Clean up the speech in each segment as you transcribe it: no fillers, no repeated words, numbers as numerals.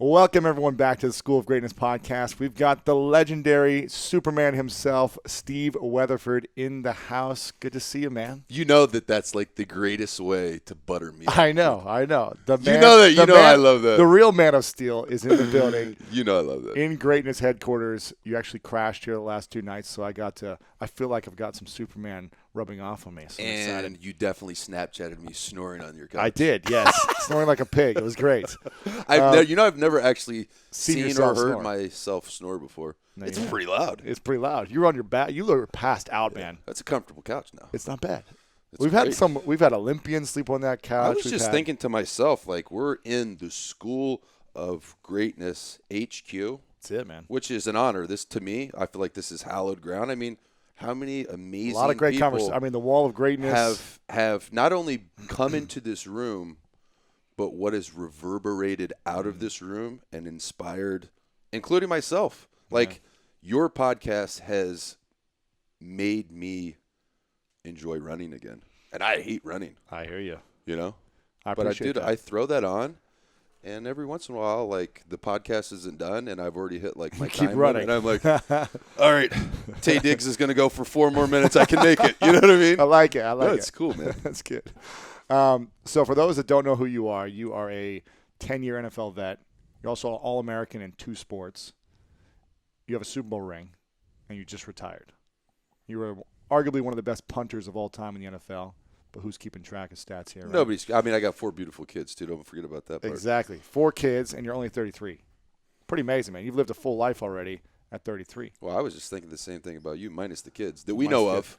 Welcome, everyone, back to the School of Greatness podcast. We've got the legendary Superman himself, Steve Weatherford, in the house. Good to see you, man. You know that's like the greatest way to butter me up. I know. The man, you know that. You know I love that. The real Man of Steel is in the building. You know I love that. In Greatness headquarters. You actually crashed here the last 2 nights, so I feel like I've got some Superman rubbing off on me. So I'm excited. You definitely Snapchatted me snoring on your couch. I did, yes. Snoring like a pig. It was great. I've never actually seen or heard snore. myself snore before. No, it's pretty loud. It's pretty loud. You're on your back. You look passed out, man. That's a comfortable couch now. It's not bad. It's We've had Olympians sleep on that couch. I was just thinking to myself, like, we're in the School of Greatness HQ. That's it, man. Which is an honor. This, to me, I feel like this is hallowed ground. I mean, how many amazing a lot of great conversations. I mean, the Wall of Greatness have not only come into this room, but what is reverberated out of this room and inspired, including myself. Like, your podcast has made me enjoy running again. And I hate running. I hear you. You know? I appreciate that. I throw that on, and every once in a while, like, the podcast isn't done, and I've already hit, like, my keep time running. limit, and I'm like, all right, Tay Diggs is going to go for 4 more minutes. I can make it. You know what I mean? I like it. It's cool, man. That's good. So for those that don't know who you are a 10-year NFL vet. You're also an All-American in 2 sports. You have a Super Bowl ring, and you just retired. You were arguably one of the best punters of all time in the NFL, but who's keeping track of stats here? Right? Nobody's. I mean, I got 4 beautiful kids, too. Don't forget about that part. Exactly. 4 kids, and you're only 33. Pretty amazing, man. You've lived a full life already at 33. Well, I was just thinking the same thing about you, minus the kids that we know of.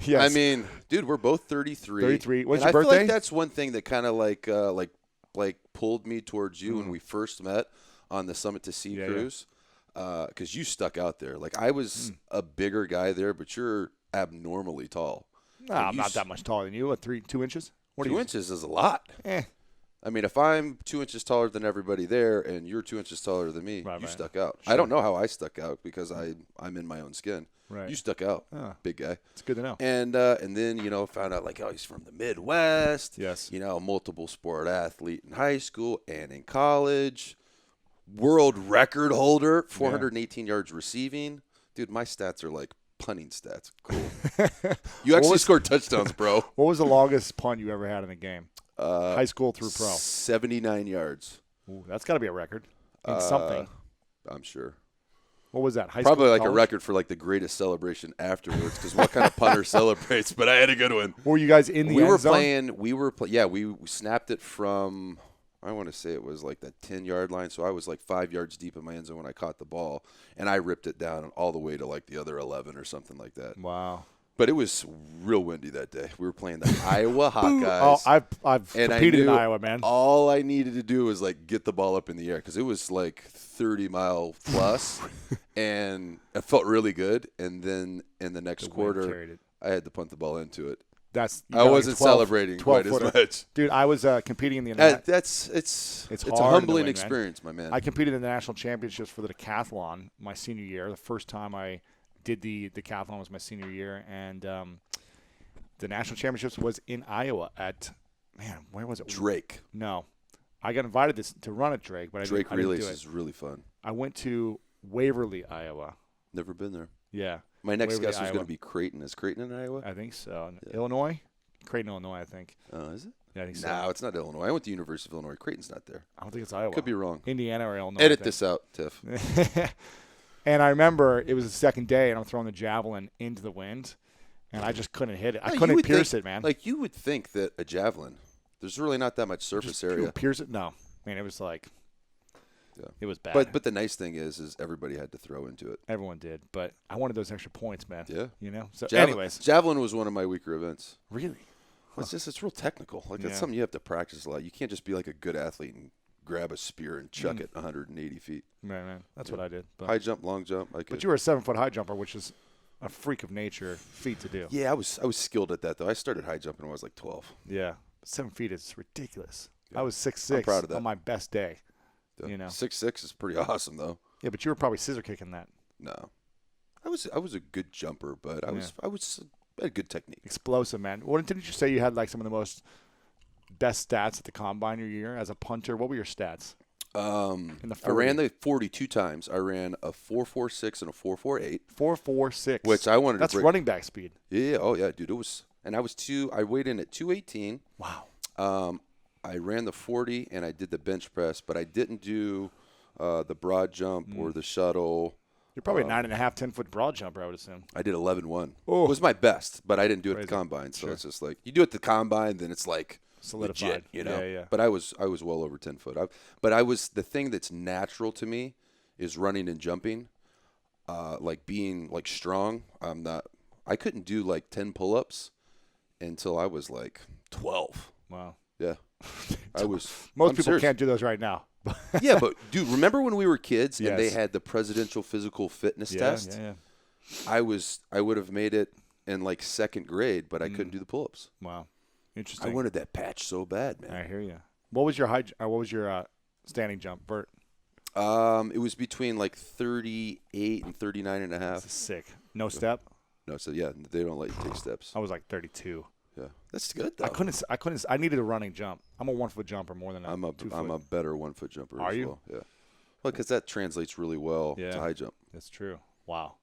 Yes. I mean, dude, we're both 33. 33. What's your your birthday? I feel like that's one thing that kind of like pulled me towards you when we first met on the Summit to Sea cruise. Because you stuck out there. Like, I was a bigger guy there, but you're abnormally tall. No, I'm not that much taller than you. What, 2 inches? 2 inches is a lot. I mean, if I'm 2 inches taller than everybody there and you're 2 inches taller than me, you stuck out. Sure. I don't know how I stuck out because I'm in my own skin. Right. You stuck out, big guy. It's good to know. And then, found out, like, he's from the Midwest. Yes. Multiple sport athlete in high school and in college. World record holder, 418 yards receiving. Dude, my stats are like punting stats. Cool. You actually scored touchdowns, bro. What was the longest punt you ever had in a game? High school through pro. 79 yards. Ooh, that's got to be a record. In something. I'm sure. What was that? High Probably school, like college? a record for like the greatest celebration afterwards, because what kind of punter celebrates? But I had a good one. Were you guys in the end zone? We snapped it from, I want to say it was like the 10-yard line. So I was like 5 yards deep in my end zone when I caught the ball, and I ripped it down all the way to like the other 11 or something like that. Wow. But it was real windy that day. We were playing the Iowa Hawkeyes. I've competed in Iowa, man. All I needed to do was like get the ball up in the air, because it was like 30-mile plus, and it felt really good. And then in the next quarter, I had to punt the ball into it. I wasn't celebrating quite as much. Dude, I was competing in the it's a humbling experience, my man. I competed in the national championships for the decathlon my senior year. The first time I did the decathlon was my senior year, and the national championships was in Iowa at, where was it? Drake. No. I got invited to run at Drake, but I didn't do it. Relays is really fun. I went to Waverly, Iowa. Never been there. Yeah. My next guess was going to be Creighton. Is Creighton in Iowa? I think so. Yeah. Illinois? Creighton, Illinois, I think. Oh, is it? Yeah, I think so. No, it's not Illinois. I went to University of Illinois. Creighton's not there. I don't think it's Iowa. Could be wrong. Indiana or Illinois. Edit this out, Tiff. And I remember it was the second day, and I'm throwing the javelin into the wind, and I just couldn't hit it. I couldn't pierce it, man. Like, you would think that a javelin, there's really not that much surface area. Pierce it? No. Man, it was like, it was bad. But the nice thing is everybody had to throw into it. Everyone did, but I wanted those extra points, man. Yeah. So, anyways. Javelin was one of my weaker events. Really? Well, it's real technical. Like, that's something you have to practice a lot. You can't just be like a good athlete and grab a spear and chuck it 180 feet. Man, that's what I did. But high jump, long jump. But you were a 7-foot high jumper, which is a freak of nature feat to do. Yeah, I was skilled at that, though. I started high jumping when I was like 12. Yeah. 7 feet is ridiculous. Yeah. I was 6'6". I'm proud of that. On my best day. Yeah. 6'6" is pretty awesome, though. Yeah, but you were probably scissor kicking that. No. I was a good jumper, but I had good technique. Explosive, man. Didn't you say you had like some of the most best stats at the combine your year as a punter? What were your stats? In the I ran 40? the 40 two times. I ran a 4.46 and a 4.48. 4.46. Which I wanted That's to break. running back speed. Yeah. Oh, yeah, dude. It was. And I weighed in at 218. Wow. I ran the 40 and I did the bench press, but I didn't do the broad jump or the shuttle. You're probably a 9.5, 10-foot broad jumper, I would assume. I did 11.1. Oh. It was my best, but I didn't do it at Crazy. the combine. So Sure. it's just like you do it at the combine, then it's like Solidified. legit, you know. Yeah. But I was well over 10 foot. The thing that's natural to me is running and jumping, like being like strong. I couldn't do like 10 pull-ups until I was like 12. Wow. Yeah, Most I'm people serious. can't do those right now. Yeah, but dude, remember when we were kids and they Yes. had the presidential physical fitness test? Yeah. I would have made it in like second grade, but I couldn't do the pull-ups. Wow. Interesting. I wanted that patch so bad, man. I hear you. What was your standing jump, Bert? It was between like 38 and 39 and a half. That's sick. No step? No, so yeah, they don't let you take steps. I was like 32. Yeah, that's good though. I couldn't. I needed a running jump. I'm a 1-foot jumper more than I'm a 2-foot. better 1-foot jumper. Are as you? Well. Yeah. Well, because that translates really well Yeah. to high jump. That's true. Wow.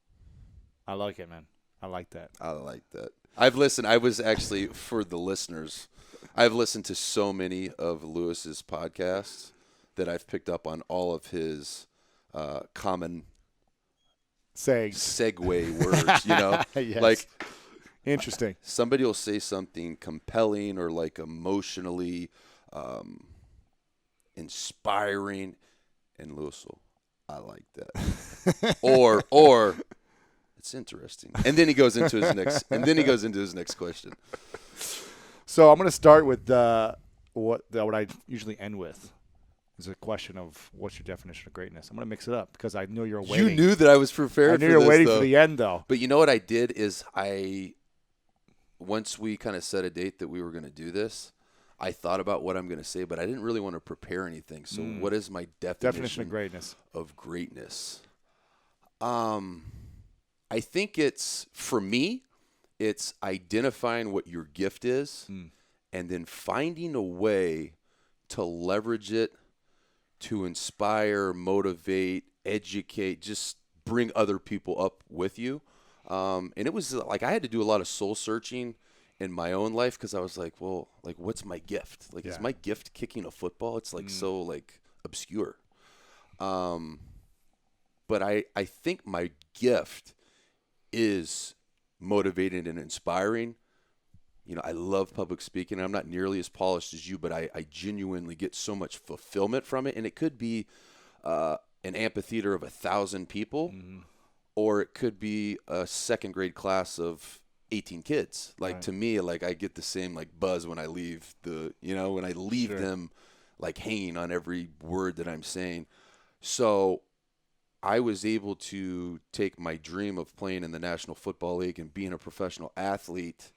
I like it, man. I like that. I like that. I've listened. I was actually, for the listeners, I've listened to so many of Lewis's podcasts that I've picked up on all of his common Saying. segue words, you know? Yes. Like, Interesting. somebody will say something compelling or like emotionally inspiring, and Lewis will, I like that. or it's interesting. And then he goes into his next question. So I'm going to start with what I usually end with. Is a question of what's your definition of greatness. I'm going to mix it up because I know you're waiting. You knew that I was prepared I for knew this, you were waiting though. for the end, though. But you know what I did is once we kind of set a date that we were going to do this, I thought about what I'm going to say, but I didn't really want to prepare anything. So what is my definition of greatness? Of greatness? I think for me, it's identifying what your gift is and then finding a way to leverage it to inspire, motivate, educate, just bring other people up with you. And it was like I had to do a lot of soul searching in my own life because I was like, well, like what's my gift? Like, is my gift kicking a football? It's like so like obscure. But I think my gift is motivating and inspiring. You know, I love public speaking. I'm not nearly as polished as you, but I genuinely get so much fulfillment from it. And it could be an amphitheater of 1,000 people, or it could be a second grade class of 18 kids. Like to me, like I get the same like buzz when I leave them like hanging on every word that I'm saying. So I was able to take my dream of playing in the National Football League and being a professional athlete,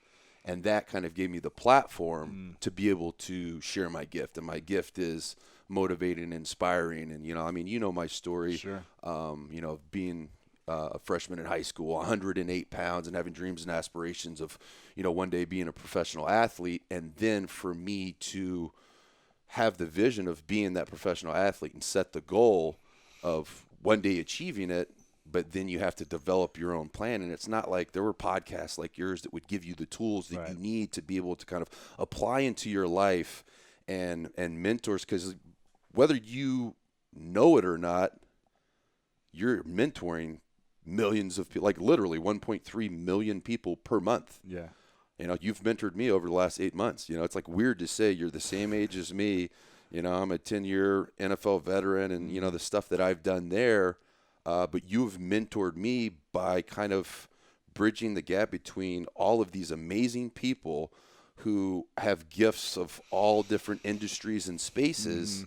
and that kind of gave me the platform to be able to share my gift. And my gift is motivating and inspiring. And, you know, I mean, you know my story, Sure. You know, being a freshman in high school, 108 pounds and having dreams and aspirations of, you know, one day being a professional athlete. And then for me to have the vision of being that professional athlete and set the goal of one day achieving it, but then you have to develop your own plan. And it's not like there were podcasts like yours that would give you the tools that you need to be able to kind of apply into your life and mentors. Because whether you know it or not, you're mentoring millions of people, like literally 1.3 million people per month. Yeah. You know, you've mentored me over the last 8 months. You know, it's like weird to say you're the same age as me. You know, I'm a 10-year NFL veteran and, you know, the stuff that I've done there. But you've mentored me by kind of bridging the gap between all of these amazing people who have gifts of all different industries and spaces,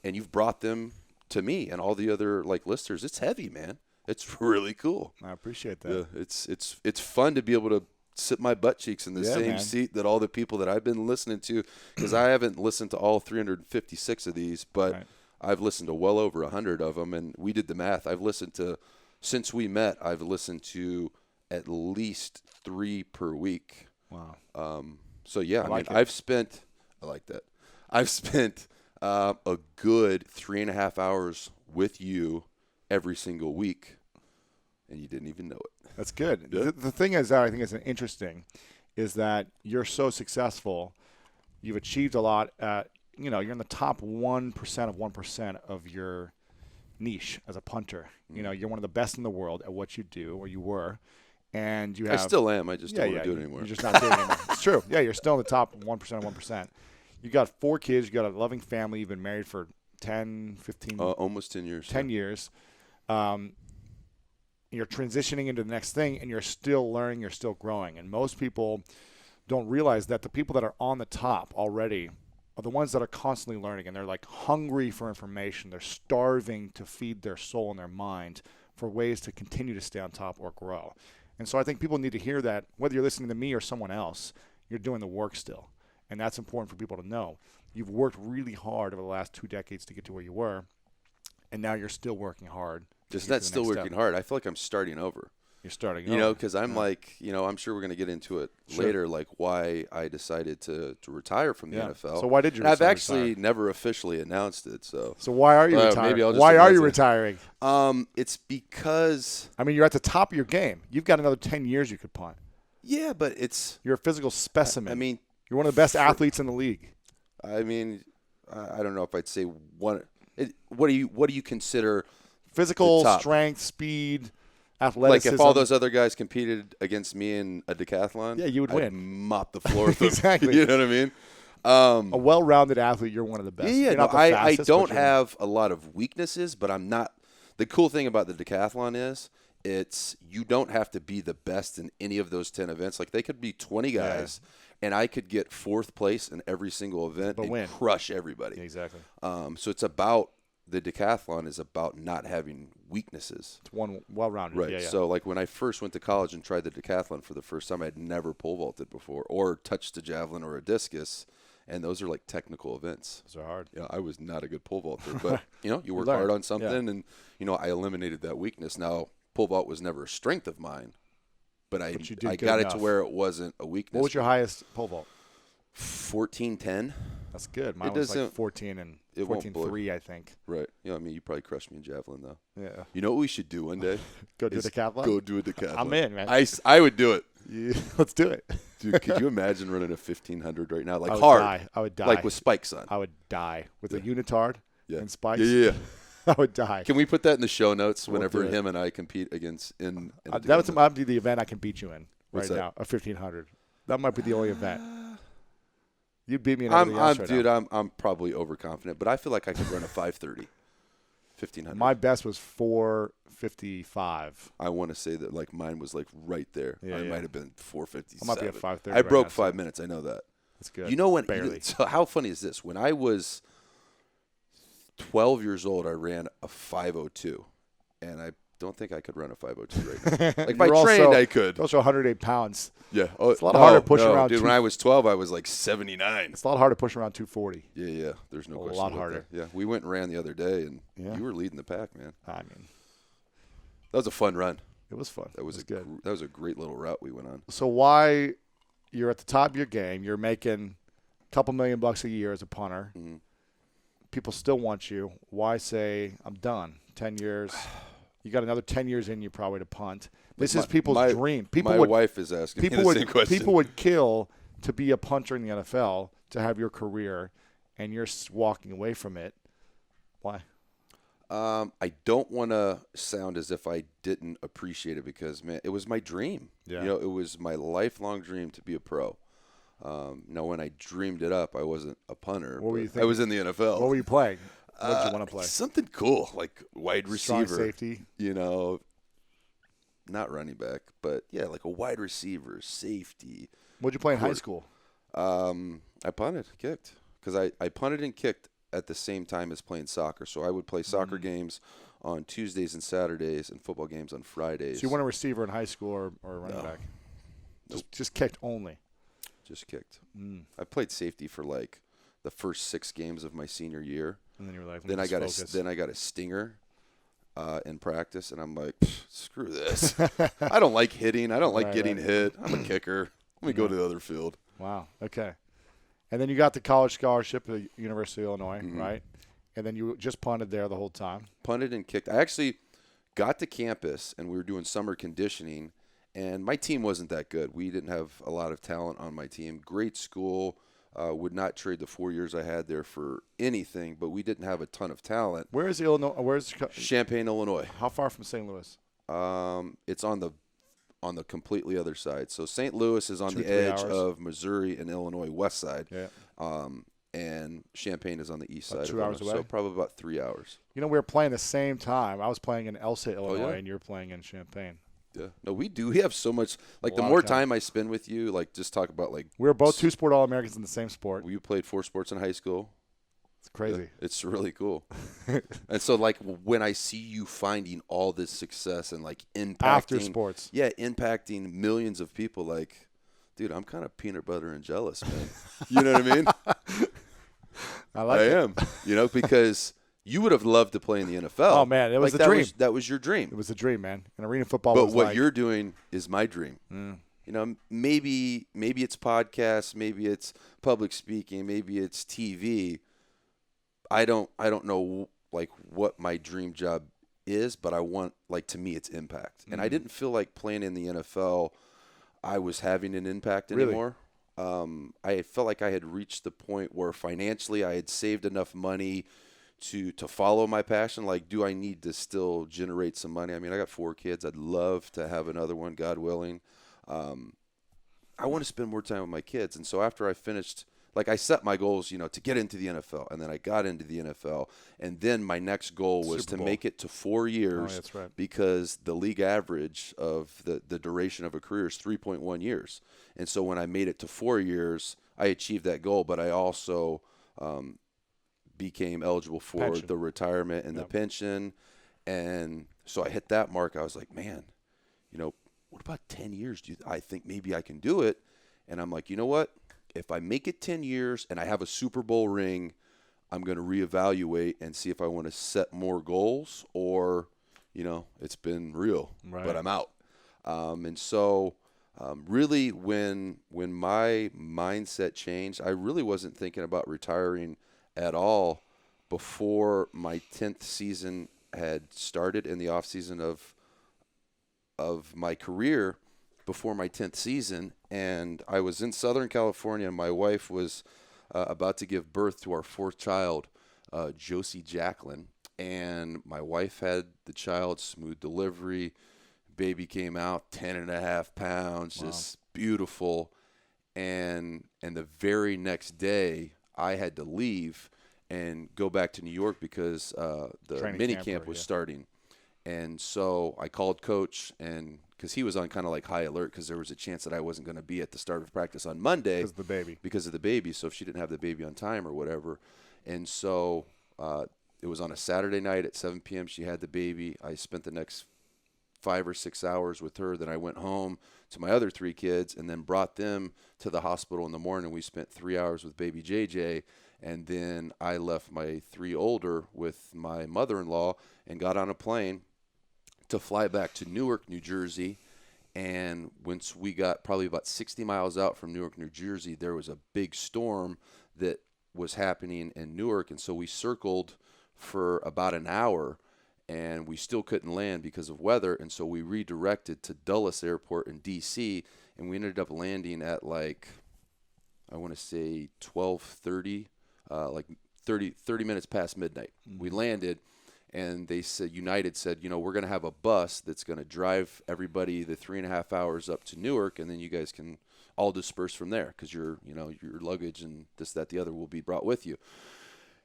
and you've brought them to me and all the other like listeners. It's heavy, man. It's really cool. I appreciate that. Yeah, it's fun to be able to sit my butt cheeks in the same seat that all the people that I've been listening to, because I haven't listened to all 356 of these, but I've listened to well over 100 of them, and we did the math. I've listened to, since we met, I've listened to at least 3 per week. Wow. So yeah, I've spent A good 3.5 hours with you every single week, and you didn't even know it. That's good. Yeah. The thing is that I think is interesting is that you're so successful. You've achieved a lot. You're in the top 1% of 1% of your niche as a punter. You're one of the best in the world at what you do, or you were. And you have. I still am. I just don't want to do it anymore. You're just not doing it anymore. It's true. Yeah, you're still in the top 1% of 1%. You got 4 kids. You got a loving family. You've been married for 10, 15, almost 10 years. 10 years. You're transitioning into the next thing, and you're still learning. You're still growing. And most people don't realize that the people that are on the top already are the ones that are constantly learning, and they're like hungry for information. They're starving to feed their soul and their mind for ways to continue to stay on top or grow. And so I think people need to hear that, whether you're listening to me or someone else, you're doing the work still. And that's important for people to know. You've worked really hard over the last 2 decades to get to where you were, and now you're still working hard. Just not still working hard. I feel like I'm starting over. You're starting over. Because I'm I'm sure we're going to get into it later, like why I decided to retire from the NFL. So why did you retire? I've actually never officially announced it. So why are you retiring? Maybe I'll just why are you retiring? It's because you're at the top of your game. You've got another 10 years you could punt. Yeah, but you're a physical specimen. You're one of the best athletes in the league. I don't know if I'd say one. What do you consider physical strength, speed, athleticism? Like if all those other guys competed against me in a decathlon, you would win. I'd mop the floor with them. Exactly. You know what I mean? A well-rounded athlete, you're one of the best. Yeah, I don't have a lot of weaknesses, but I'm not. The cool thing about the decathlon is you don't have to be the best in any of those 10 events. Like they could be 20 guys, and I could get 4th place in every single event and win. Crush everybody. Exactly. So it's about. The decathlon is about not having weaknesses. It's one well-rounded. Right. So, like, when I first went to college and tried the decathlon for the first time, I'd never pole vaulted before or touched a javelin or a discus, and those are, like, technical events. Those are hard. Yeah, I was not a good pole vaulter, but, you work hard on something, and, I eliminated that weakness. Now, pole vault was never a strength of mine, but I got it to where it wasn't a weakness. What was your highest pole vault? 14.10. That's good. Mine was like 14 and 14.3, I think. Right. You probably crushed me in javelin, though. Yeah. You know what we should do one day? Go do a decathlon? Go do a decathlon. I'm in, man. I would do it. Yeah, let's do it. Dude, could you imagine running a 1500 right now? Like I would die. Like with spikes on. I would die. With a unitard and spikes? Yeah. I would die. Can we put that in the show notes whenever him and I compete against in that might be the event I can beat you in now, a 1500. That might be the only event. You'd beat me in everything else right now. I'm probably overconfident, but I feel like I could run a 530. 1500. My best was 455. I want to say that like mine was like right there. Yeah, I might have been 457. I might be at 530. I broke 5 minutes. I know that. That's good. You know when? Barely. So how funny is this? When I was 12 years old, I ran a 502, and I don't think I could run a 502 right now. Like if I trained, I could. Also 108 pounds. Yeah. It's a lot harder to push around. Dude, when I was 12, I was like 79. It's a lot harder to push around 240. Yeah. There's no question. A lot harder. That. Yeah. We went and ran the other day, and you were leading the pack, man. That was a fun run. It was fun. That was good. That was a great little route we went on. So why you're at the top of your game? You're making a couple $1 million a year as a punter. Mm-hmm. People still want you. Why say I'm done? 10 years. You got another 10 years in you probably to punt. This is people's dream. My wife is asking me the same question. People would kill to be a punter in the NFL, to have your career, and you're walking away from it. Why? I don't want to sound as if I didn't appreciate it because, man, it was my dream. Yeah. It was my lifelong dream to be a pro. Now, when I dreamed it up, I wasn't a punter. What were you thinking? I was in the NFL. What were you playing? What did you want to play? Something cool, like wide receiver. Strong safety. Not running back, but, yeah, like a wide receiver, safety. What did you play in high school? I punted, kicked. Because I punted and kicked at the same time as playing soccer. So I would play soccer games on Tuesdays and Saturdays and football games on Fridays. So you weren't a receiver in high school or a running back? Just kicked only? Just kicked. I played safety for like the first 6 games of my senior year. And then you were like, then I got a stinger in practice, and I'm like, screw this. I don't like hitting. I don't like getting hit. I'm a kicker. Let me go to the other field. Wow. Okay. And then you got the college scholarship at the University of Illinois, Mm-hmm. right? And then you just punted there the whole time. Punted and kicked. I actually got to campus, and we were doing summer conditioning, and my team wasn't that good. We didn't have a lot of talent on my team. Great school. Would not trade the 4 years I had there for anything, but we didn't have a ton of talent. Where is Illinois? Where's Champaign, Illinois. How far from St. Louis? It's on the completely other side. So St. Louis is on 2-3 the edge hours. of Missouri and Illinois west side. Yeah. And Champaign is on the east About side. 2 hours So away? probably about 3 hours. You know, we were playing the same time. I was playing in Elsa, Illinois, yeah? and you're playing in Champaign. Yeah. No, we do. We have so much. Like A the lot more of time. time I spend with you, like just talk about like We were both two-sport All-Americans in the same sport. you played 4 sports in high school. It's crazy. It's really cool. And so like when I see you finding all this success and like impacting After sports. Yeah, impacting millions of people, like, dude, I'm kind of peanut butter and jealous, man. You know what I mean? I like I it. am. You know, because you would have loved to play in the NFL. Oh, man, it was Like, the dream. That was your dream. It was a dream, man. And arena football But was what like, you're doing is my dream. You know, maybe it's podcasts, maybe it's public speaking, maybe it's TV. I don't know like what my dream job is, but I want, like, to me it's impact. And I didn't feel like playing in the NFL I was having an impact Really? anymore. I felt like I had reached the point where financially I had saved enough money to follow my passion. Like, do I need to still generate some money? I mean, I got 4 kids. I'd love to have another one, God willing. I want to spend more time with my kids. And so after I finished, like, I set my goals, you know, to get into the NFL, and then I got into the NFL. And then my next goal was Super to Bowl. make it to 4 years. Oh, that's right. Because the league average of the duration of a career is 3.1 years. And so when I made it to 4 years, I achieved that goal, but I also became eligible for Pension. the retirement and the Yep. pension. And so I hit that mark. I was like, man, you know, what about 10 years? I think maybe I can do it. And I'm like, you know what? If I make it 10 years and I have a Super Bowl ring, I'm going to reevaluate and see if I want to set more goals or, you know, it's been real, Right. but I'm out. And so really when my mindset changed, I really wasn't thinking about retiring at all before my 10th season had started in the off season of my career, before my 10th season. And I was in Southern California, and my wife was about to give birth to our 4th child, Josie Jacqueline. And my wife had the child, smooth delivery. Baby came out 10.5 pounds, Wow. just beautiful. And the very next day, I had to leave and go back to New York because the Training mini camp camp or- was yeah. starting. And so I called coach, and because he was on kind of like high alert because there was a chance that I wasn't going to be at the start of practice on Monday Because of the baby. because of the baby. So if she didn't have the baby on time or whatever. And so it was on a Saturday night at 7 p.m. She had the baby. I spent the next 5 or 6 hours with her. Then I went home to my other 3 kids and then brought them to the hospital in the morning. We spent 3 hours with baby JJ. And then I left my 3 older with my mother-in-law and got on a plane to fly back to Newark, New Jersey. And once we got probably about 60 miles out from Newark, New Jersey, there was a big storm that was happening in Newark. And so we circled for about an hour, and we still couldn't land because of weather. And so we redirected to Dulles Airport in D.C., and we ended up landing at, like, I want to say 12:30, like 30 minutes past midnight. We landed. And they said, United said, you know, we're going to have a bus that's going to drive everybody the 3.5 hours up to Newark, and then you guys can all disperse from there because your luggage and this, that, the other will be brought with you.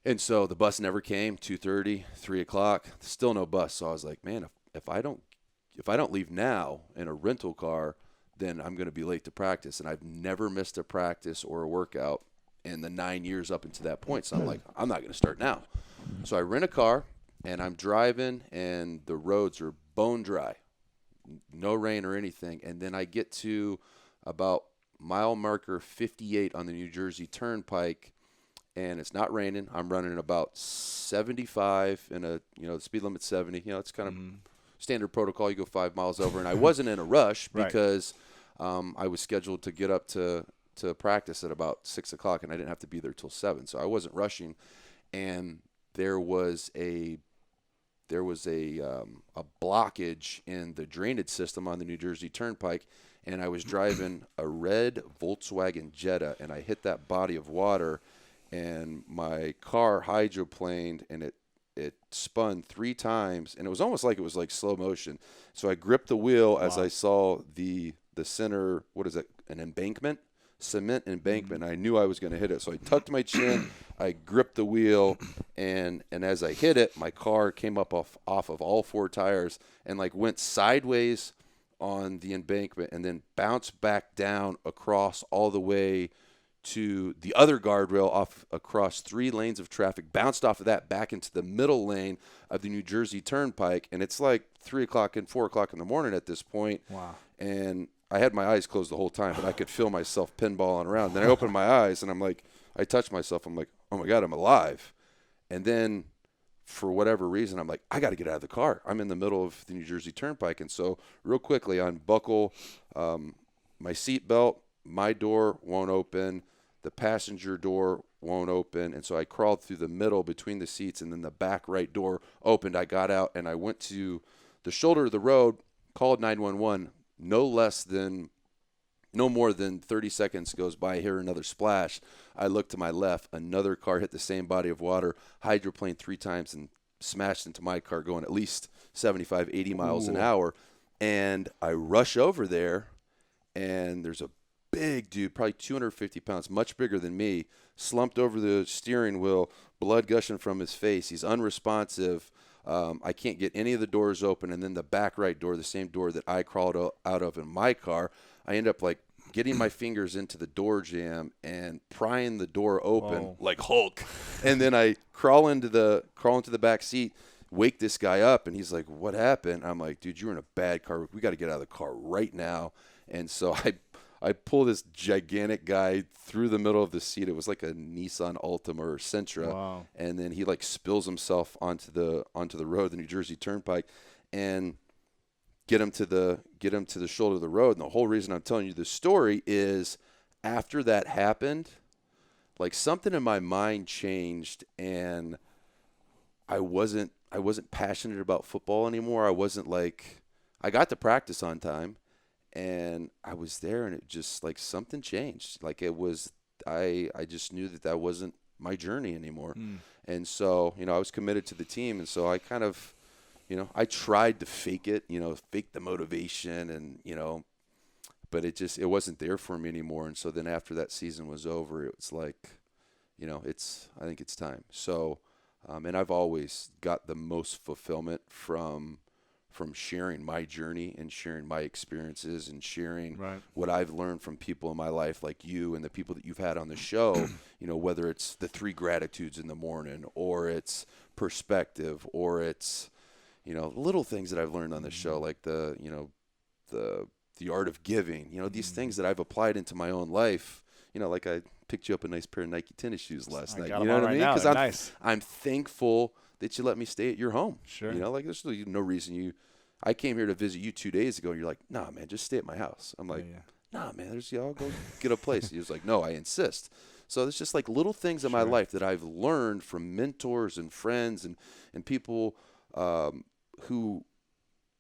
And so the bus never came. 2:30, 3 o'clock, still no bus. So I was like, man, if I don't leave now in a rental car, then I'm going to be late to practice. And I've never missed a practice or a workout in the 9 years up until that point. So I'm like, I'm not going to start now. So I rent a car. And I'm driving, and the roads are bone dry, no rain or anything. And then I get to about mile marker 58 on the New Jersey Turnpike, and it's not raining. I'm running about 75 in a, the speed limit's 70. It's kind of standard protocol. You go 5 miles over, and I wasn't in a rush Right. because I was scheduled to get up to to practice at about 6 o'clock, and I didn't have to be there till 7, so I wasn't rushing. And there was a blockage in the drainage system on the New Jersey Turnpike, and I was driving a red Volkswagen Jetta, and I hit that body of water, and my car hydroplaned, and it spun 3 times, and it was almost like it was like slow motion. So I gripped the wheel as I saw the center, what is it, an embankment? Cement embankment. I knew I was going to hit it. So I tucked my chin, I gripped the wheel, and as I hit it, my car came up off of all 4 tires and like went sideways on the embankment and then bounced back down across all the way to the other guardrail across 3 lanes of traffic, bounced off of that back into the middle lane of the New Jersey Turnpike. And it's like 3 o'clock and 4 o'clock in the morning at this point. Wow. And I had my eyes closed the whole time, but I could feel myself pinballing around. Then I opened my eyes, and I'm like, I touched myself. I'm like, oh, my God, I'm alive. And then for whatever reason, I'm like, I got to get out of the car. I'm in the middle of the New Jersey Turnpike. And so real quickly, I unbuckle my seatbelt. My door won't open. The passenger door won't open. And so I crawled through the middle between the seats, and then the back right door opened. I got out, and I went to the shoulder of the road, called 911. No more than 30 seconds goes by, I hear another splash. I look to my left, another car hit the same body of water, hydroplaned 3 times and smashed into my car going at least 75, 80 miles an hour. And I rush over there, and there's a big dude, probably 250 pounds, much bigger than me, slumped over the steering wheel, blood gushing from his face. He's unresponsive. I can't get any of the doors open, and then the back right door, the same door that I crawled out of in my car, I end up like getting my fingers into the door jamb and prying the door open like Hulk, and then I crawl into the back seat, wake this guy up, and he's like, "What happened?" I'm like, "Dude, you're in a bad car. We got to get out of the car right now." And so I pull this gigantic guy through the middle of the seat. It was like a Nissan Altima or Sentra. And then he like spills himself onto the road, the New Jersey Turnpike, and get him to the shoulder of the road. And the whole reason I'm telling you this story is after that happened, like something in my mind changed, and I wasn't passionate about football anymore. I wasn't like, I got to practice on time. And I was there, and it just like something changed. Like it was, I just knew that wasn't my journey anymore. And so, I was committed to the team. And so I kind of, I tried to fake it, fake the motivation and, but it wasn't there for me anymore. And so then after that season was over, it was like, I think it's time. So, and I've always got the most fulfillment from sharing my journey and sharing my experiences and sharing what I've learned from people in my life like you and the people that you've had on the show, whether it's the 3 gratitudes in the morning or it's perspective or it's, little things that I've learned on the show, like the art of giving, these things that I've applied into my own life, like I picked you up a nice pair of Nike tennis shoes last night. You know what I mean? Because I'm thankful that you let me stay at your home. Sure. Like there's no reason I came here to visit you 2 days ago, and you're like, nah, man, just stay at my house. I'm like, nah, man, I'll go get a place. He was like, no, I insist. So there's just like little things in my life that I've learned from mentors and friends and people who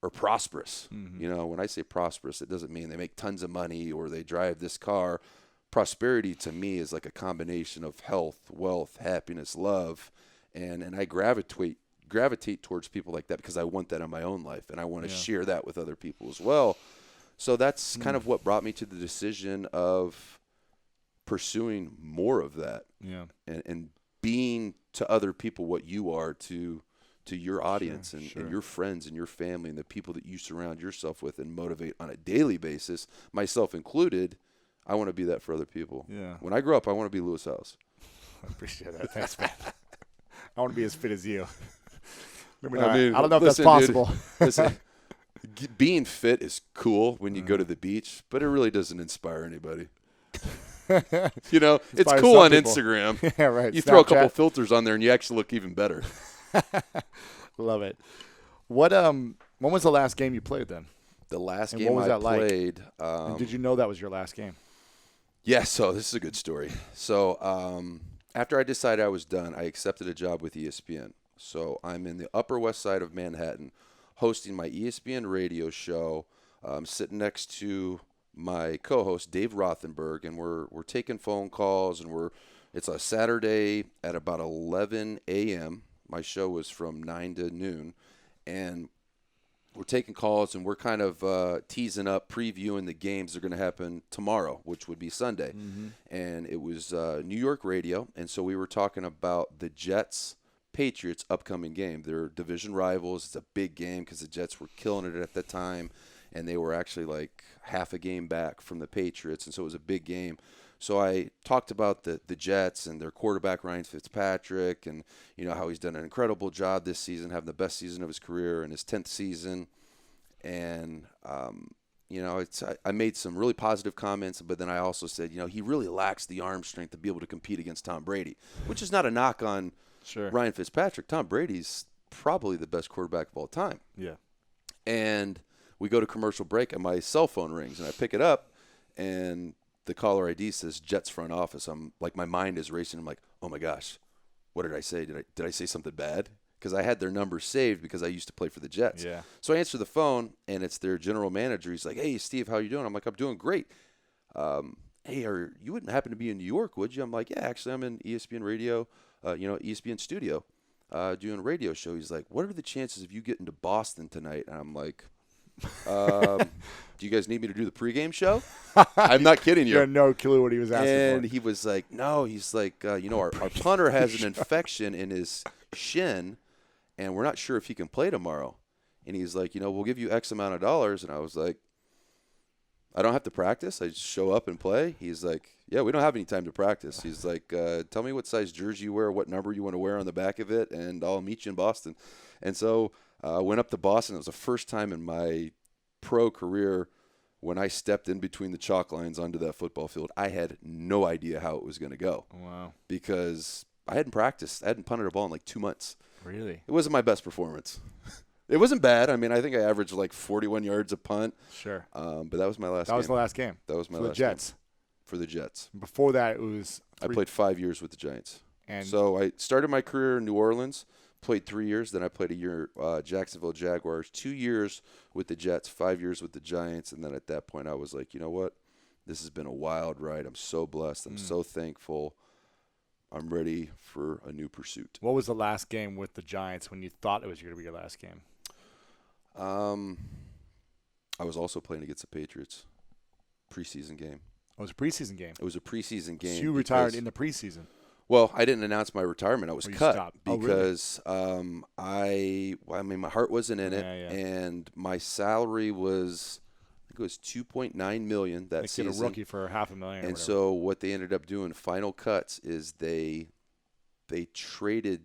are prosperous. When I say prosperous, it doesn't mean they make tons of money or they drive this car. Prosperity to me is like a combination of health, wealth, happiness, love. And I gravitate towards people like that because I want that in my own life, and I want to share that with other people as well. So that's kind of what brought me to the decision of pursuing more of that, and being to other people what you are to your audience and your friends and your family and the people that you surround yourself with and motivate on a daily basis, myself included. I want to be that for other people. Yeah. When I grow up, I want to be Lewis Howes. I appreciate that. Thanks, man. I want to be as fit as you. I don't know if that's possible. Dude, listen, being fit is cool when you go to the beach, but it really doesn't inspire anybody. It's cool on people. Instagram. Yeah, right. You throw a couple filters on there, and you actually look even better. Love it. When was the last game you played then? The last game I played. Like? Did you know that was your last game? Yeah, so this is a good story. So after I decided I was done, I accepted a job with ESPN. So I'm in the Upper West Side of Manhattan hosting my ESPN radio show. Sitting next to my co-host Dave Rothenberg, and we're taking phone calls, and it's a Saturday at about 11 a.m. My show was from 9 to noon, and we're taking calls, and we're kind of teasing up, previewing the games that are going to happen tomorrow, which would be Sunday. Mm-hmm. And it was New York radio, and so we were talking about the Jets-Patriots upcoming game. They're division rivals. It's a big game because the Jets were killing it at the time, and they were actually like half a game back from the Patriots, and so it was a big game. So I talked about the Jets and their quarterback, Ryan Fitzpatrick, and how he's done an incredible job this season, having the best season of his career in his 10th season. And, I made some really positive comments, but then I also said, he really lacks the arm strength to be able to compete against Tom Brady, which is not a knock on Ryan Fitzpatrick. Tom Brady's probably the best quarterback of all time. Yeah. And we go to commercial break, and my cell phone rings, and I pick it up, and the caller ID says Jets front office. I'm like, my mind is racing. I'm like, oh my gosh, what did I say? Did I say something bad? Because I had their number saved because I used to play for the Jets. Yeah. So I answer the phone, and it's their general manager. He's like, hey, Steve, how you doing? I'm like, I'm doing great. Hey, you wouldn't happen to be in New York, would you? I'm like, yeah, actually, I'm in ESPN radio, ESPN studio, doing a radio show. He's like, what are the chances of you getting to Boston tonight? And I'm like, do you guys need me to do the pregame show? I'm not kidding you. You had no clue what he was asking and for. he was like, no. He's like, our punter has an infection in his shin, and we're not sure if he can play tomorrow. And he's like, we'll give you X amount of dollars. And I was like, I don't have to practice. I just show up and play. He's like, yeah, we don't have any time to practice. He's like, tell me what size jersey you wear, what number you want to wear on the back of it, and I'll meet you in Boston. And so I went up to Boston. It was the first time in my pro career when I stepped in between the chalk lines onto that football field. I had no idea how it was going to go. Wow. Because I hadn't practiced. I hadn't punted a ball in like 2 months. Really? It wasn't my best performance. It wasn't bad. I mean, I think I averaged like 41 yards a punt. Sure. But that was my last game. That was the last game. That was my for last the Jets. game. For the Jets. Before that, it was I played 5 years with the Giants. And so I started my career in New Orleans, played 3 years. Then I played a year Jacksonville Jaguars, 2 years with the Jets, 5 years with the Giants. And then at that point, I was like, you know what? This has been a wild ride. I'm so blessed. I'm so thankful. I'm ready for a new pursuit. What was the last game with the Giants when you thought it was going to be your last game? I was also playing against the Patriots. Preseason game. Oh, it was a preseason game. It was a preseason game. So you retired in the preseason. Well, I didn't announce my retirement. I was cut because my heart wasn't in it, and my salary was, I think it was $2.9 million that season. Get a rookie for $500,000. And so what they ended up doing, final cuts, is they traded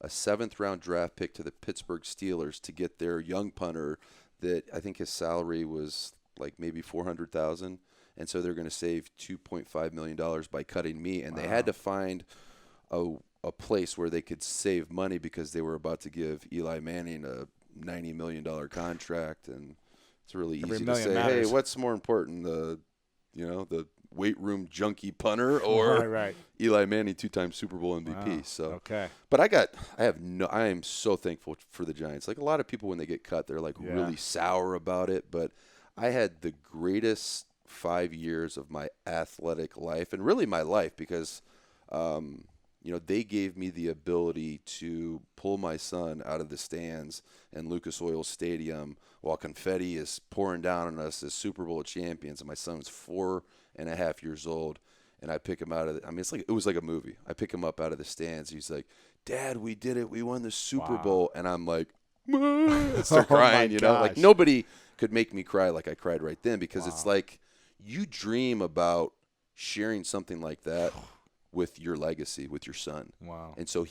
a 7th-round draft pick to the Pittsburgh Steelers to get their young punter that I think his salary was like maybe $400,000, and so they're going to save $2.5 million by cutting me. And they had to find a place where they could save money because they were about to give Eli Manning a $90 million contract, and it's really easy to say, hey, what's more important, the weight room junkie punter or Eli Manning, 2-time Super Bowl MVP. Wow. So, okay. But I am so thankful for the Giants. Like a lot of people when they get cut, they're like really sour about it. But I had the greatest 5 years of my athletic life and really my life because, they gave me the ability to pull my son out of the stands in Lucas Oil Stadium while confetti is pouring down on us as Super Bowl champions. And my son's 4.5 years old, and I pick him out of it was like a movie. I pick him up out of the stands. He's like, Dad, we did it. We won the Super Bowl. And I'm like, I start crying, like nobody could make me cry like I cried right then because it's like you dream about sharing something like that with your legacy, with your son. Wow. And so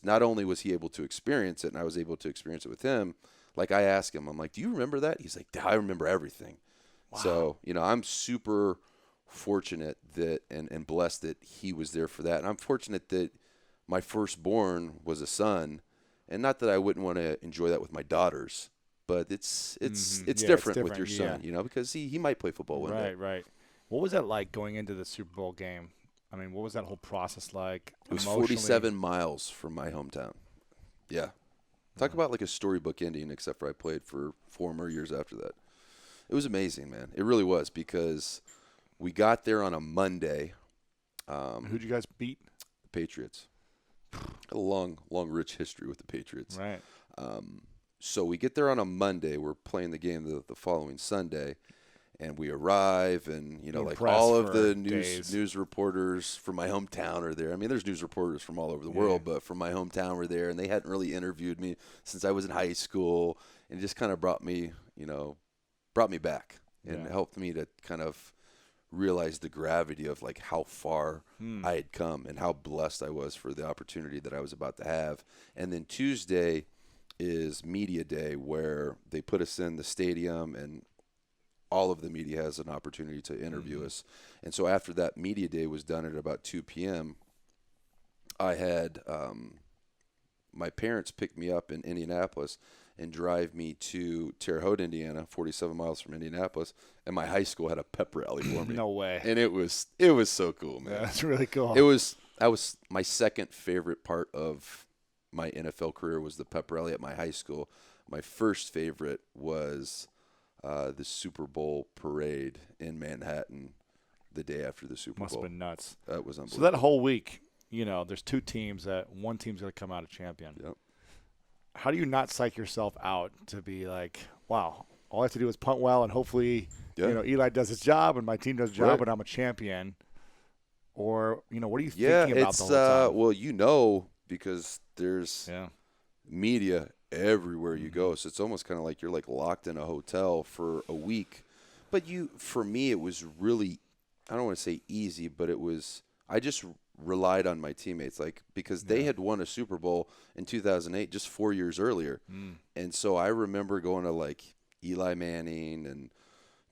not only was he able to experience it, and I was able to experience it with him, like I asked him, I'm like, do you remember that? He's like, I remember everything. Wow. So, I'm super fortunate that and blessed that he was there for that. And I'm fortunate that my firstborn was a son, and not that I wouldn't want to enjoy that with my daughters, but it's different with your son, because he might play football one day. Right. What was that like going into the Super Bowl game? I mean, what was that whole process like? It was emotionally? 47 miles from my hometown. Yeah. Talk about like a storybook ending, except for I played for 4 more years after that. It was amazing, man. It really was, because we got there on a Monday. Who'd you guys beat? The Patriots. A long, rich history with the Patriots. Right. So we get there on a Monday. We're playing the game the following Sunday. And we arrive, and, you know, like all of the news reporters from my hometown are there. I mean, there's news reporters from all over the world, but from my hometown were there, and they hadn't really interviewed me since I was in high school, and it just kind of brought me back and helped me to kind of realize the gravity of like how far I had come and how blessed I was for the opportunity that I was about to have. And then Tuesday is media day, where they put us in the stadium, and all of the media has an opportunity to interview us. And so after that media day was done at about 2 p.m., I had my parents pick me up in Indianapolis and drive me to Terre Haute, Indiana, 47 miles from Indianapolis. And my high school had a pep rally for me. No way. And it was so cool, man. Yeah, that's really cool. That was my second favorite part of my NFL career, was the pep rally at my high school. My first favorite was the Super Bowl parade in Manhattan the day after the Super Bowl. Must have been nuts. That was unbelievable. So that whole week, you know, there's two teams that one team's going to come out a champion. Yep. How do you not psych yourself out to be like, wow, all I have to do is punt well, and hopefully, you know, Eli does his job and my team does his job, and I'm a champion? Or, you know, what are you thinking about the whole time? Well, you know, because there's media everywhere you go, so it's almost kind of like you're like locked in a hotel for a week. But for me, it was really, I don't want to say easy, but I just relied on my teammates, like, because they had won a Super Bowl in 2008, just 4 years earlier. And so I remember going to like Eli Manning and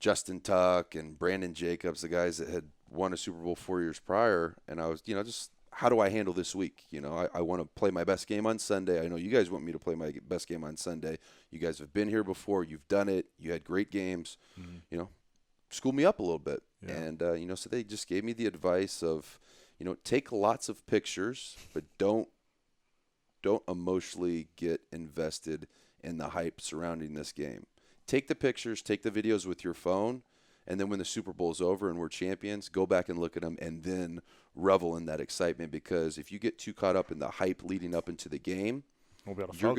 Justin Tuck and Brandon Jacobs, the guys that had won a Super Bowl 4 years prior, and I was, you know, just, how do I handle this week? You know, I want to play my best game on Sunday. I know you guys want me to play my best game on Sunday. You guys have been here before. You've done it. You had great games. You know, school me up a little bit. And, you know, so they just gave me the advice of, you know, take lots of pictures, but don't emotionally get invested in the hype surrounding this game. Take the pictures, take the videos with your phone, and then when the Super Bowl is over and we're champions, go back and look at them and then revel in that excitement, because if you get too caught up in the hype leading up into the game, you're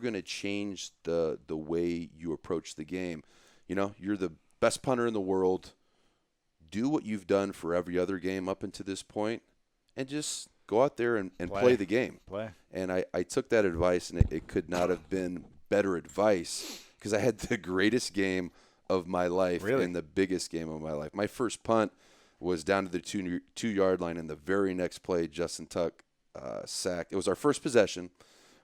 gonna change the way you approach the game. You know, you're the best punter in the world. Do what you've done for every other game up until this point, and just go out there and play the game. And I took that advice, and it could not have been better advice, because I had the greatest game of my life and the biggest game of my life. My first punt was down to the 2-yard line, and the very next play, Justin Tuck sacked. It was our first possession.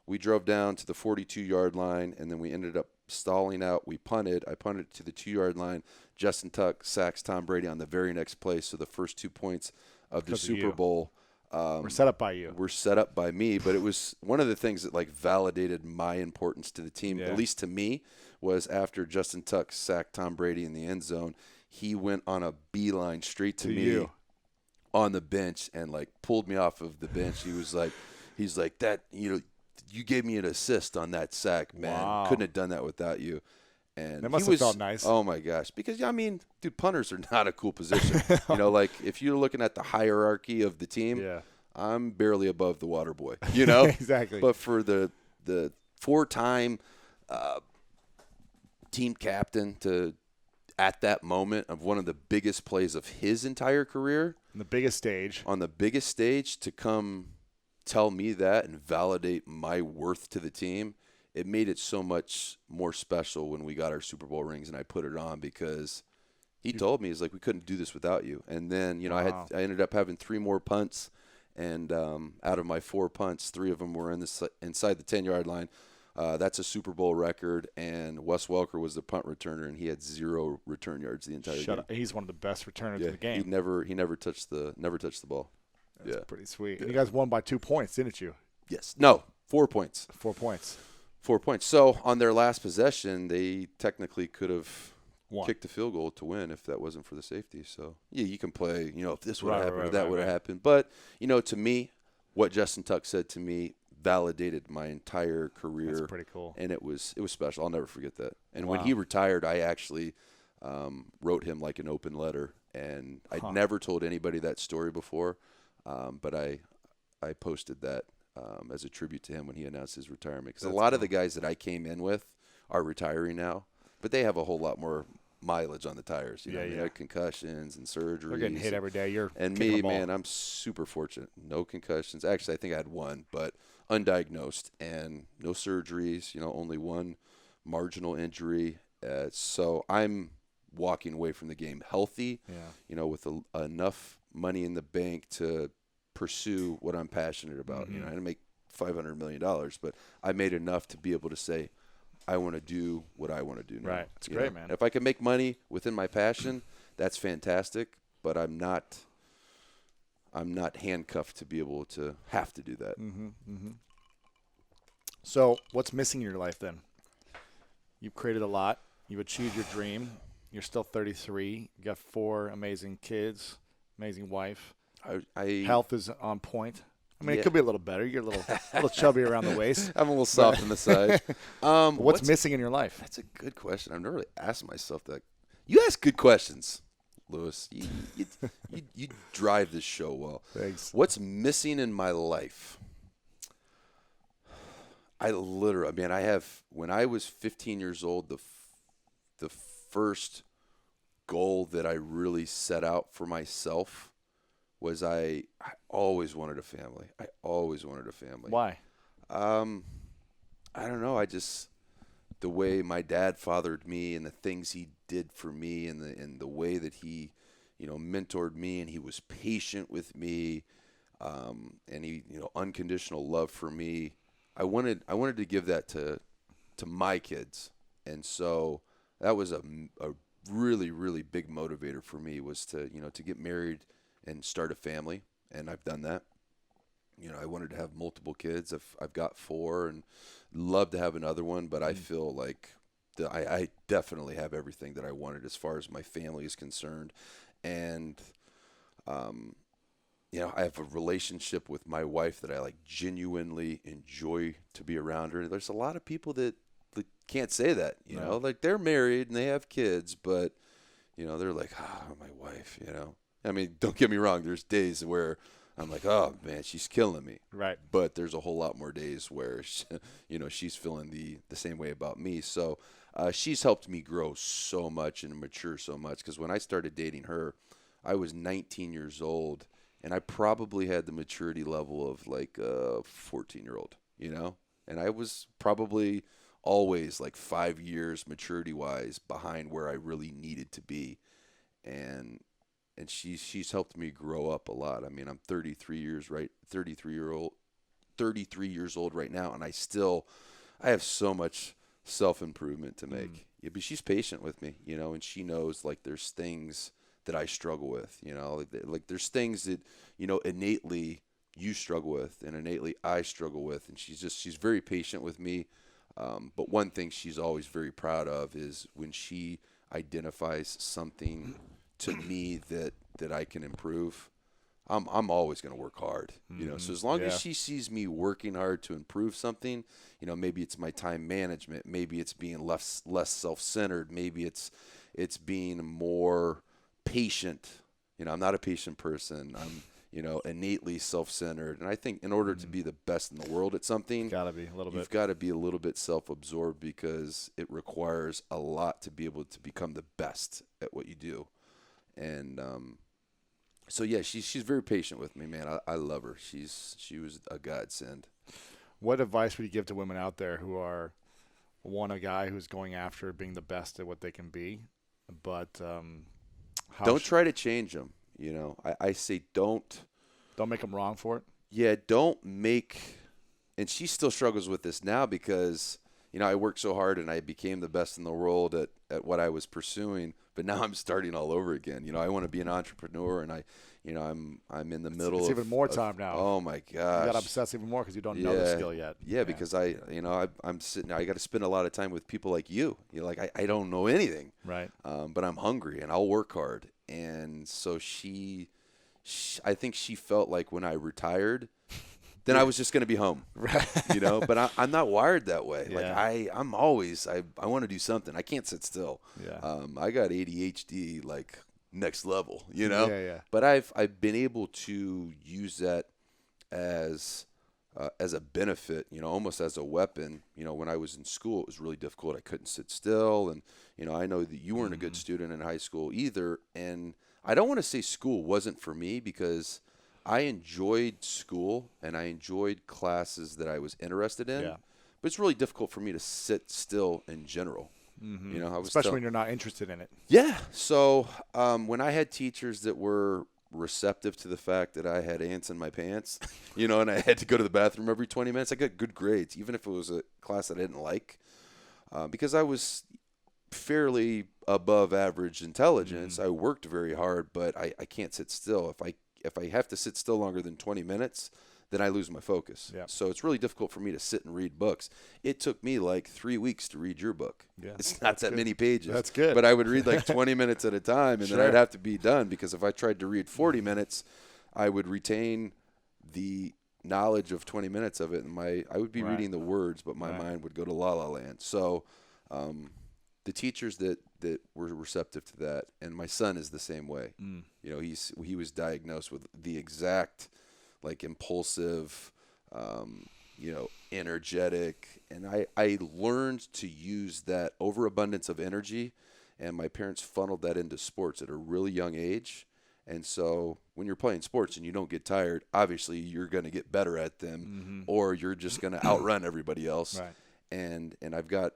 We drove down to the 42-yard line, and then we ended up stalling out. We punted. I punted to the 2-yard line. Justin Tuck sacks Tom Brady on the very next play. So the first 2 points of the Super Bowl were set up by you. Were set up by me. But it was one of the things that like validated my importance to the team, at least to me, was after Justin Tuck sacked Tom Brady in the end zone, he went on a beeline straight to me on the bench and like pulled me off of the bench. He's like, that, you know, you gave me an assist on that sack, man. Wow. Couldn't have done that without you. And that must have felt nice. Oh my gosh. Because I mean, dude, punters are not a cool position. You know, like if you're looking at the hierarchy of the team, I'm barely above the water boy, you know? Exactly. But for the 4-time team captain to, at that moment of one of the biggest plays of his entire career, on the biggest stage, to come tell me that and validate my worth to the team, it made it so much more special when we got our Super Bowl rings and I put it on, because he told me, he's like, we couldn't do this without you. And then, you know, I ended up having 3 more punts, and out of my 4 punts, 3 of them were inside the 10-yard line. That's a Super Bowl record, and Wes Welker was the punt returner, and he had 0 return yards the entire game. He's one of the best returners in the game. He never touched the ball. That's pretty sweet. And you guys won by 2 points, didn't you? Yes. No, 4 points. 4 points. 4 points. So on their last possession, they technically could have kick the field goal to win if that wasn't for the safety. So, yeah, you can play, if this would Right, have happened right, or that right, would have right. happened. But, to me, what Justin Tuck said to me validated my entire career. That's pretty cool. And it was special. I'll never forget that. And when Wow. he retired, I actually wrote him like an open letter. And I'd never told anybody that story before, but I posted that as a tribute to him when he announced his retirement. Because a lot of the guys that I came in with are retiring now, but they have a whole lot more mileage on the tires. They had concussions and surgeries. They're getting hit every day. And me, man, I'm super fortunate. No concussions. Actually, I think I had one, but undiagnosed and no surgeries. Only one marginal injury. So I'm walking away from the game healthy. With enough money in the bank to pursue what I'm passionate about. I didn't make $500 million, but I made enough to be able to say, I want to do what I want to do now. Right. It's great, man. If I can make money within my passion, that's fantastic, but I'm not handcuffed to be able to have to do that. So what's missing in your life then? You've created a lot. You've achieved your dream. You're still 33. You got 4 amazing kids, amazing wife. Health is on point. I mean, it could be a little better. You're a little chubby around the waist. I'm a little soft on the side. What's missing in your life? That's a good question. I've never really asked myself that. You ask good questions, Lewis. You drive this show well. Thanks. What's missing in my life? I have, when I was 15 years old, the first goal that I really set out for myself was I always wanted a family. I always wanted a family. Why? I don't know. The way my dad fathered me and the things he did for me and the way that he, mentored me, and he was patient with me, and he, unconditional love for me. I wanted to give that to my kids. And so that was a really, really big motivator for me, was to get married and start a family, and I've done that. I wanted to have multiple kids. I've got 4 and love to have another one, but I feel like I definitely have everything that I wanted as far as my family is concerned. And, I have a relationship with my wife that I genuinely enjoy to be around her. There's a lot of people that can't say that, Right. they're married and they have kids, but, they're like, my wife, I mean, don't get me wrong. There's days where I'm like, oh, man, she's killing me. Right. But there's a whole lot more days where, she's feeling the same way about me. So she's helped me grow so much and mature so much, because when I started dating her, I was 19 years old, and I probably had the maturity level of like a 14-year-old, And I was probably always 5 years maturity-wise behind where I really needed to be. And she's helped me grow up a lot. I mean, I'm 33 years old right now, and I have so much self-improvement to make. Yeah, but she's patient with me, and she knows there's things that I struggle with, there's things that, innately you struggle with and innately I struggle with, and she's very patient with me. But one thing she's always very proud of is when she identifies something to me that I can improve. I'm always going to work hard, So as long as she sees me working hard to improve something, maybe it's my time management, maybe it's being less self-centered, maybe it's being more patient. I'm not a patient person. I'm innately self-centered, and I think in order to be the best in the world at something, you've got to be a little bit self-absorbed, because it requires a lot to be able to become the best at what you do. And so yeah, she's very patient with me, man. I love her. She was a godsend. What advice would you give to women out there who want a guy who's going after being the best at what they can be, but don't try to change them. I say don't make them wrong for it. Yeah, don't make. And she still struggles with this now, because I worked so hard and I became the best in the world at what I was pursuing, but now I'm starting all over again. I want to be an entrepreneur, and I I'm in the middle it's of even more time now. Oh my gosh. You got to obsess even more because you don't know the skill yet. Yeah, because I'm sitting. I got to spend a lot of time with people like you. I don't know anything. Right. But I'm hungry and I'll work hard. And so I think she felt like when I retired, then I was just going to be home. Right. But I'm not wired that way. Yeah. Like I'm always I want to do something. I can't sit still. Yeah. I got ADHD like next level. Yeah. But I've been able to use that as a benefit, almost as a weapon. When I was in school, it was really difficult. I couldn't sit still, and I know that you weren't a good student in high school either. And I don't want to say school wasn't for me, because I enjoyed school and I enjoyed classes that I was interested in. Yeah. But it's really difficult for me to sit still in general. Especially when you're not interested in it. Yeah. So when I had teachers that were receptive to the fact that I had ants in my pants, and I had to go to the bathroom every 20 minutes, I got good grades, even if it was a class I didn't like, because I was fairly above average intelligence. I worked very hard, but I can't sit still. If I have to sit still longer than 20 minutes, then I lose my focus. Yeah. So it's really difficult for me to sit and read books. It took me like 3 weeks to read your book. Yeah. It's not that many pages. That's good. But I would read like 20 minutes at a time, and Sure. then I'd have to be done, because if I tried to read 40 minutes, I would retain the knowledge of 20 minutes of it, and I would be Right. reading the words, but my mind would go to La La Land. So the teachers that were receptive to that, and my son is the same way. He was diagnosed with the exact impulsive, energetic, and I learned to use that overabundance of energy, and my parents funneled that into sports at a really young age. And so when you're playing sports and you don't get tired, obviously you're going to get better at them, or you're just going to outrun everybody else. Right. And I've got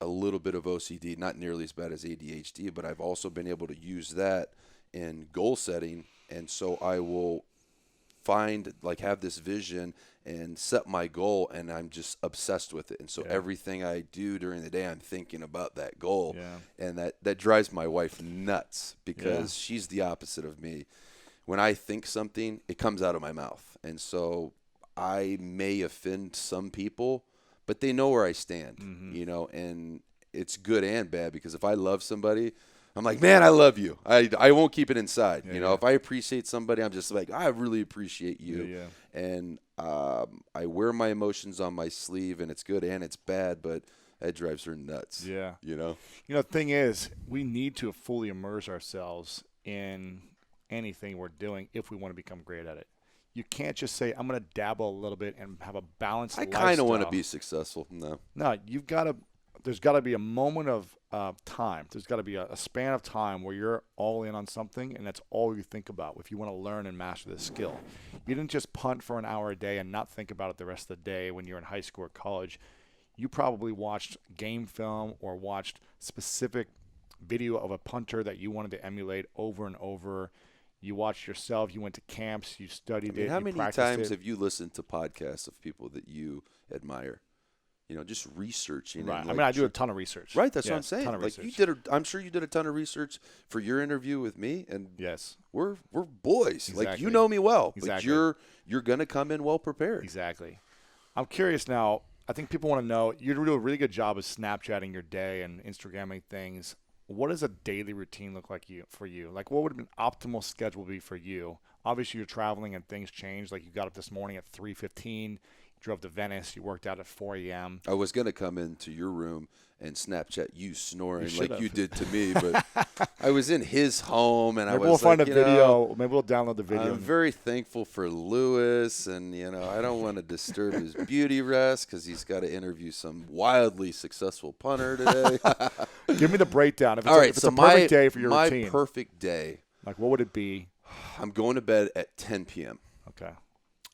a little bit of OCD, not nearly as bad as ADHD, but I've also been able to use that in goal setting. And so I will have this vision and set my goal, and I'm just obsessed with it. And so everything I do during the day, I'm thinking about that goal. Yeah. And that drives my wife nuts, because she's the opposite of me. When I think something, it comes out of my mouth. And so I may offend some people, but they know where I stand, and it's good and bad, because if I love somebody, I'm like, man, I love you. I won't keep it inside. If I appreciate somebody, I'm just like, I really appreciate you. Yeah. And I wear my emotions on my sleeve, and it's good and it's bad, but that drives her nuts. Yeah. The thing is, we need to fully immerse ourselves in anything we're doing if we want to become great at it. You can't just say, I'm going to dabble a little bit and have a balanced lifestyle. I kind of want to be successful. No, there's got to be a moment of time. There's got to be a span of time where you're all in on something, and that's all you think about if you want to learn and master this skill. You didn't just punt for an hour a day and not think about it the rest of the day when you're in high school or college. You probably watched game film or watched specific video of a punter that you wanted to emulate over and over. You watched yourself. You went to camps. You studied it. How you many practiced times it. have you listened to podcasts of people that you admire? Just researching. Right. And I do a ton of research. Right. That's what I'm A saying. ton of research. I'm sure you did a ton of research for your interview with me, and yes, we're boys. Exactly. Like, you know me well, Exactly. but you're gonna come in well prepared. Exactly. I'm curious now. I think people want to know. You do a really good job of Snapchatting your day and Instagramming things. What does a daily routine look like for you? Like, what would an optimal schedule be for you? Obviously, you're traveling and things change. Like, you got up this morning at 3:15, drove to Venice, you worked out at 4 a.m. I was gonna come into your room and Snapchat you snoring You like should've. you did to me, but I was in his home, and Maybe I was we'll find like, a video. Maybe we'll download the video. I'm very thankful for Lewis, and I don't want to disturb his beauty rest, because he's got to interview some wildly successful punter today. Give me the breakdown. If it's All right, if it's so a perfect day for your my routine, perfect day. like what would it be? I'm going to bed at 10 p.m. Okay.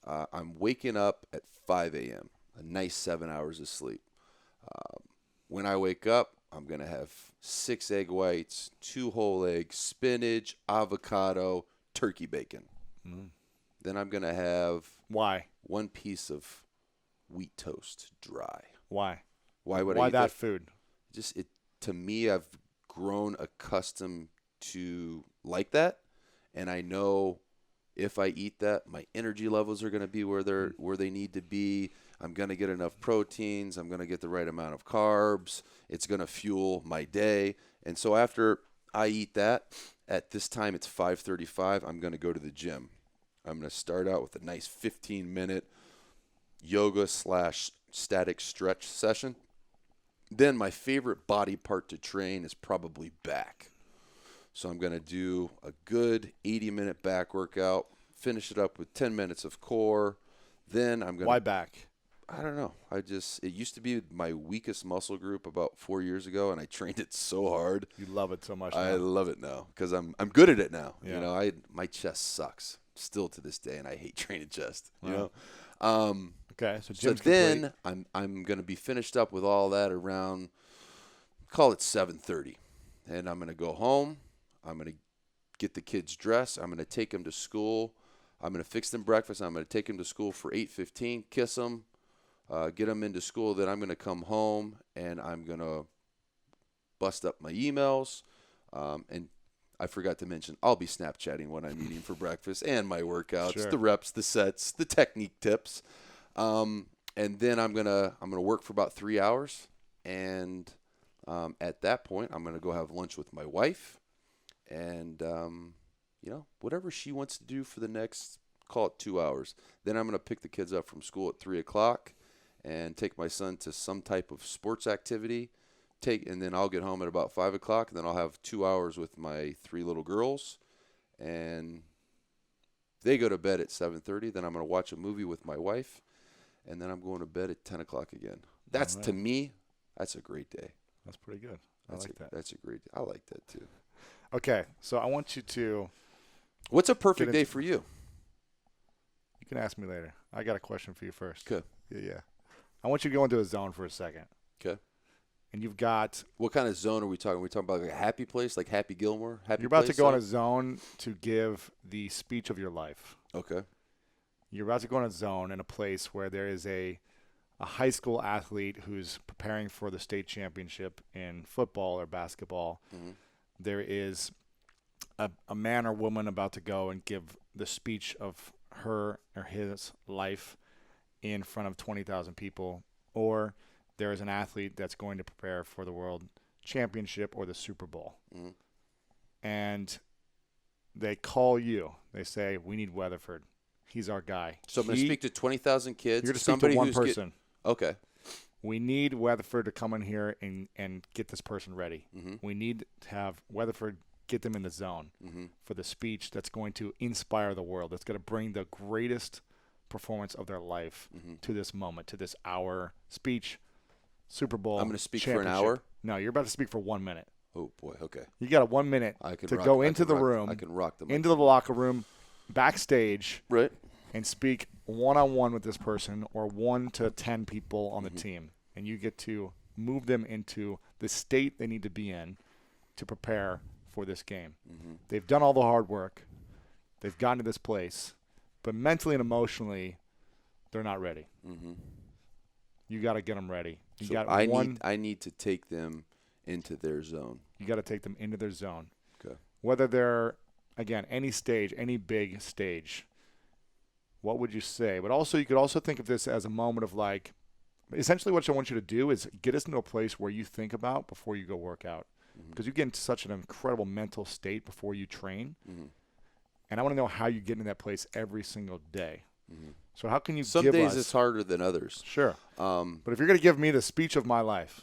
I'm waking up at 5 a.m. A nice 7 hours of sleep. When I wake up, I'm going to have 6 egg whites, 2 whole eggs, spinach, avocado, turkey bacon. Then I'm going to have Why? 1 piece of wheat toast, dry. Why? Why would I Why eat that food? To me, I've grown accustomed to like that, and I know if I eat that, my energy levels are going to be where they need to be. I'm going to get enough proteins. I'm going to get the right amount of carbs. It's going to fuel my day. And so after I eat that, at this time it's 5:35, I'm going to go to the gym. I'm going to start out with a nice 15-minute yoga / static stretch session. Then my favorite body part to train is probably back. So I'm going to do a good 80-minute back workout, finish it up with 10 minutes of core. Then I'm going to... Why back? I don't know. It used to be my weakest muscle group about 4 years ago, and I trained it so hard. You love it so much now. I love it now because I'm good at it now. Yeah. You know, my chest sucks still to this day, and I hate training chest. You know. Okay, so So gym's then complete. I'm going to be finished up with all that around, call it 7:30, and I'm going to go home. I'm going to get the kids dressed. I'm going to take them to school. I'm going to fix them breakfast. I'm going to take them to school for 8:15. Kiss them, get them into school. Then I'm going to come home and I'm going to bust up my emails. And I forgot to mention I'll be Snapchatting what I'm eating for breakfast and my workouts, Sure. the reps, the sets, the technique tips. And then I'm gonna work for about 3 hours, and at that point I'm gonna go have lunch with my wife, and whatever she wants to do for the next, call it 2 hours. Then I'm gonna pick the kids up from school at 3:00 and take my son to some type of sports activity. And then I'll get home at about 5:00, and then I'll have 2 hours with my 3 little girls, and they go to bed at 7:30. Then I'm gonna watch a movie with my wife. And then I'm going to bed at 10 o'clock again. That's, to me, that's a great day. That's pretty good. I like that. That's a great day. I like that, too. Okay, so I want you to... What's a perfect day for you? You can ask me later. I got a question for you first. Okay. Yeah. I want you to go into a zone for a second. Okay. And you've got... What kind of zone are we talking? Are we talking about like a happy place, like Happy Gilmore? You're about to go in a zone to give the speech of your life. Okay. You're about to go in a zone in a place where there is a high school athlete who's preparing for the state championship in football or basketball. Mm-hmm. There is a man or woman about to go and give the speech of her or his life in front of 20,000 people. Or there is an athlete that's going to prepare for the world championship or the Super Bowl. Mm-hmm. And they call you. They say, we need Weatherford. He's our guy. So I'm going to speak to 20,000 kids. You're going to speak to one person. Okay. We need Weatherford to come in here and get this person ready. Mm-hmm. We need to have Weatherford get them in the zone for the speech that's going to inspire the world. That's going to bring the greatest performance of their life to this moment, to this hour speech, Super Bowl. I'm going to speak for an hour? No, you're about to speak for 1 minute. Oh, boy. Okay. You got 1 minute to go into the room, I can rock them. into the locker room, backstage, right, and speak one-on-one with this person or 1 to 10 people on the team. And you get to move them into the state they need to be in to prepare for this game. They've done all the hard work. They've gotten to this place. But mentally and emotionally, they're not ready. You got to get them ready. I need to take them into their zone. You got to take them into their zone. Okay. Whether they're, again, any stage, any big stage, what would you say? But also, you could also think of this as a moment of like, essentially what I want you to do is get us into a place where you think about before you go work out. Because you get into such an incredible mental state before you train. And I want to know how you get into that place every single day. So how can you Some give days us... it's harder than others. Sure. But if you're going to give me the speech of my life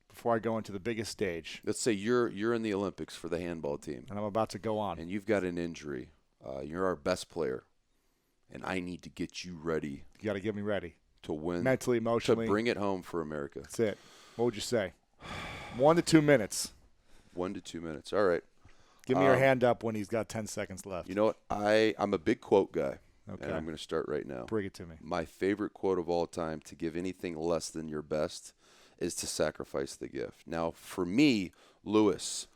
before I go into the biggest stage... Let's say you're in the Olympics for the handball team. And I'm about to go on. And you've got an injury. You're our best player. And I need to get you ready. You got to get me ready. To win. Mentally, emotionally. To bring it home for America. That's it. What would you say? 1 to 2 minutes. 1 to 2 minutes. All right. Give me your hand up when he's got 10 seconds left. You know what? I'm a big quote guy. Okay. And I'm going to start right now. Bring it to me. My favorite quote of all time, to give anything less than your best, is to sacrifice the gift. Now, for me, Lewis,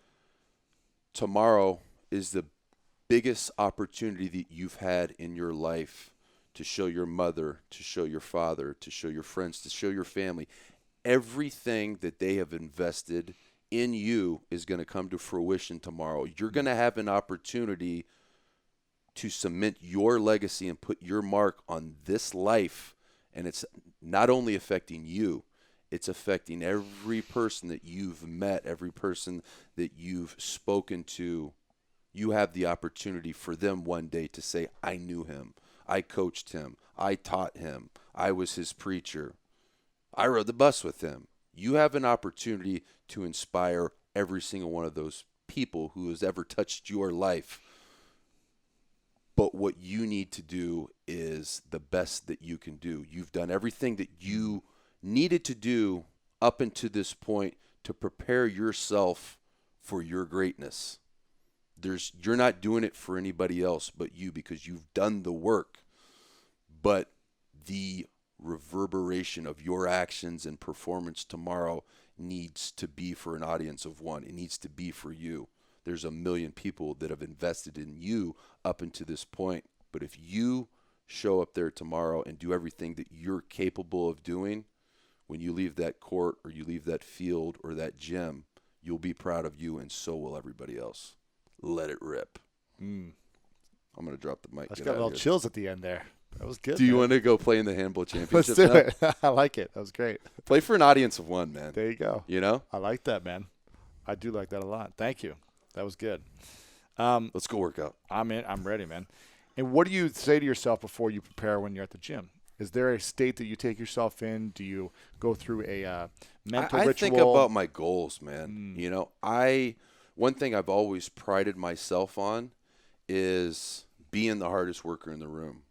tomorrow is the biggest opportunity that you've had in your life to show your mother, to show your father, to show your friends, to show your family everything that they have invested in you is going to come to fruition tomorrow. You're going to have an opportunity to cement your legacy and put your mark on this life. And it's not only affecting you, it's affecting every person that you've met, every person that you've spoken to. You have the opportunity for them one day to say, I knew him. I coached him. I taught him. I was his preacher. I rode the bus with him. You have an opportunity to inspire every single one of those people who has ever touched your life. But what you need to do is the best that you can do. You've done everything that you needed to do up until this point to prepare yourself for your greatness. You're not doing it for anybody else but you, because you've done the work. But the reverberation of your actions and performance tomorrow needs to be for an audience of one. It needs to be for you. There's a million people that have invested in you up until this point. But if you show up there tomorrow and do everything that you're capable of doing, when you leave that court or you leave that field or that gym, you'll be proud of you, and so will everybody else. Let it rip. I'm going to drop the mic. I just got a little chills at the end there. That was good. Do you want to go play in the handball championship? Let's do it. I like it. That was great. Play for an audience of one, man. There you go. You know? I like that, man. I do like that a lot. Thank you. That was good. Let's go work out. I'm ready, man. And what do you say to yourself before you prepare when you're at the gym? Is there a state that you take yourself in? Do you go through a mental ritual? I think about my goals, man. You know, one thing I've always prided myself on is being the hardest worker in the room.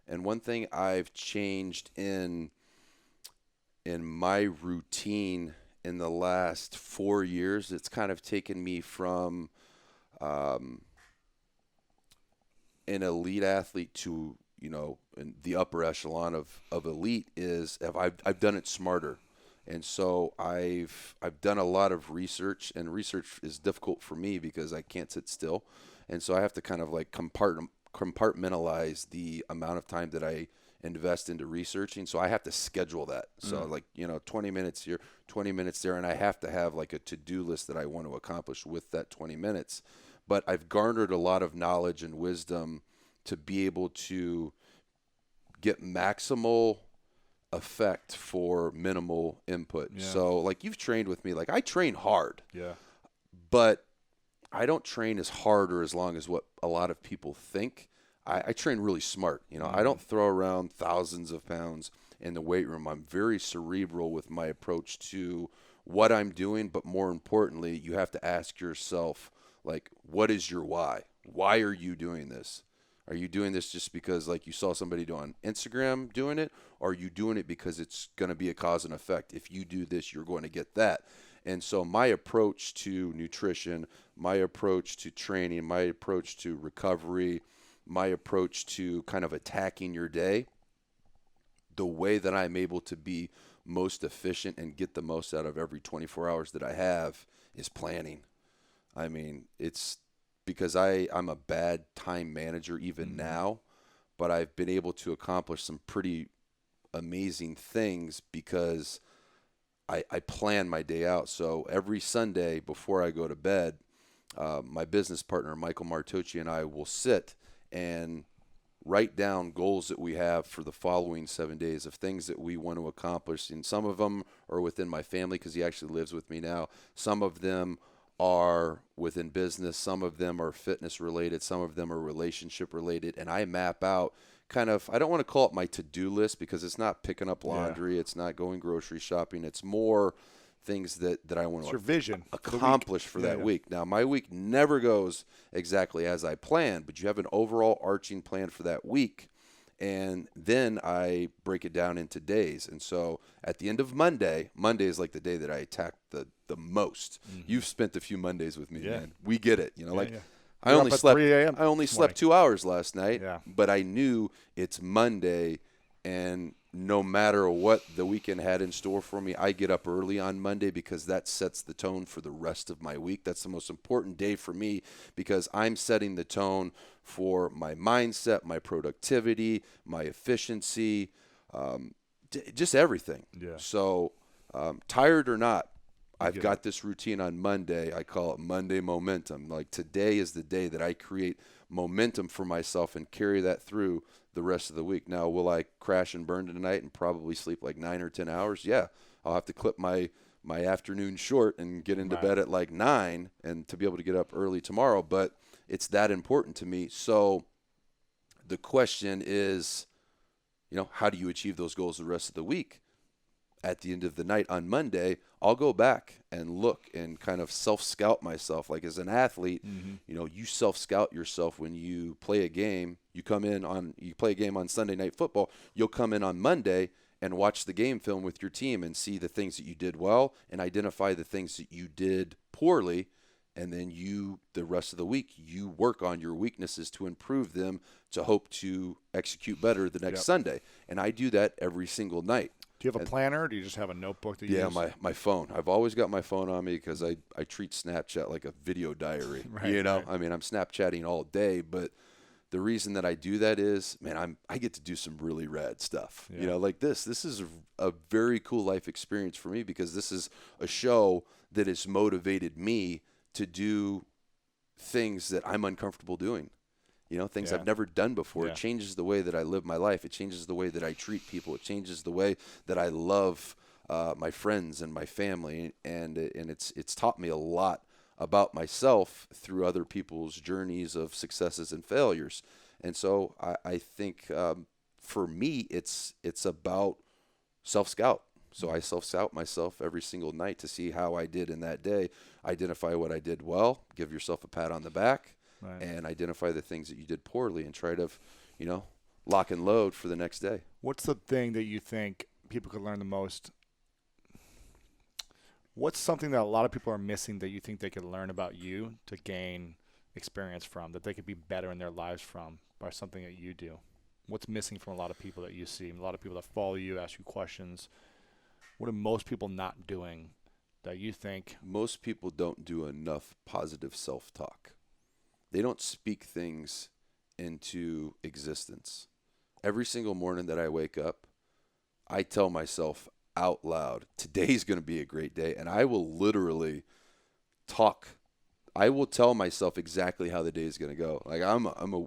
And one thing I've changed in my routine in the last 4 years, it's kind of taken me from an elite athlete to, you know, in the upper echelon of elite is I've done it smarter. And so I've done a lot of research, and research is difficult for me because I can't sit still. And so I have to kind of like compartmentalize the amount of time that I invest into researching. So I have to schedule that. So like, you know, 20 minutes here, 20 minutes there, and I have to have like a to-do list that I want to accomplish with that 20 minutes. But I've garnered a lot of knowledge and wisdom to be able to get maximal effect for minimal input. Yeah. So like you've trained with me, like I train hard. Yeah. But I don't train as hard or as long as what a lot of people think. I train really smart. You know, I don't throw around thousands of pounds in the weight room. I'm very cerebral with my approach to what I'm doing, but more importantly, you have to ask yourself, like, what is your why? Why are you doing this? Are you doing this just because, like, you saw somebody do on Instagram doing it? Or are you doing it because it's going to be a cause and effect? If you do this, you're going to get that. And so my approach to nutrition, my approach to training, my approach to recovery, my approach to kind of attacking your day, the way that I'm able to be most efficient and get the most out of every 24 hours that I have is planning. I mean, it's because I'm a bad time manager even now, but I've been able to accomplish some pretty amazing things because I plan my day out. So every Sunday before I go to bed, my business partner, Michael Martucci, and I will sit and write down goals that we have for the following 7 days of things that we want to accomplish. And some of them are within my family because he actually lives with me now. Some of them are within business. Some of them are fitness related. Some of them are relationship related. And I map out kind of, I don't want to call it my to-do list because it's not picking up laundry. It's not going grocery shopping. It's more things that I want to accomplish for that week. Now, my week never goes exactly as I planned, but you have an overall arching plan for that week. And then I break it down into days. And so at the end of Monday is like the day that I attack the most. You've spent a few Mondays with me, man. We get it. You know, I only slept 2 hours last night, but I knew it's Monday, and no matter what the weekend had in store for me, I get up early on Monday because that sets the tone for the rest of my week. That's the most important day for me because I'm setting the tone for my mindset, my productivity, my efficiency, just everything. Yeah. So tired or not, I've got this routine on Monday. I call it Monday momentum. Like today is the day that I create momentum for myself and carry that through the rest of the week. Now, will I crash and burn tonight and probably sleep like 9 or 10 hours? Yeah. I'll have to clip my afternoon short and get into bed at like 9 and to be able to get up early tomorrow. But it's that important to me. So the question is, how do you achieve those goals the rest of the week? At the end of the night on Monday, I'll go back and look and kind of self-scout myself. Like as an athlete, you self-scout yourself when you play a game. You play a game on Sunday Night Football. You'll come in on Monday and watch the game film with your team and see the things that you did well and identify the things that you did poorly. And then the rest of the week, you work on your weaknesses to improve them to hope to execute better the next Sunday. And I do that every single night. Do you have a planner, or do you just have a notebook that you use? Yeah, my phone. I've always got my phone on me because I treat Snapchat like a video diary. Right. I mean, I'm Snapchatting all day, but the reason that I do that is, man, I get to do some really rad stuff. Yeah. Like this. This is a very cool life experience for me because this is a show that has motivated me to do things that I'm uncomfortable doing. Things I've never done before. Yeah. It changes the way that I live my life. It changes the way that I treat people. It changes the way that I love my friends and my family. And it's taught me a lot about myself through other people's journeys of successes and failures. And so I think for me, it's about self-scout. So I self-scout myself every single night to see how I did in that day, identify what I did well, give yourself a pat on the back, and identify the things that you did poorly and try to, lock and load for the next day. What's the thing that you think people could learn the most? What's something that a lot of people are missing that you think they could learn about you to gain experience from, that they could be better in their lives from by something that you do? What's missing from a lot of people that you see? A lot of people that follow you, ask you questions. What are most people not doing that you think? Most people don't do enough positive self-talk. They don't speak things into existence. Every single morning that I wake up, I tell myself out loud, today's going to be a great day. And I will literally talk. I will tell myself exactly how the day is going to go. Like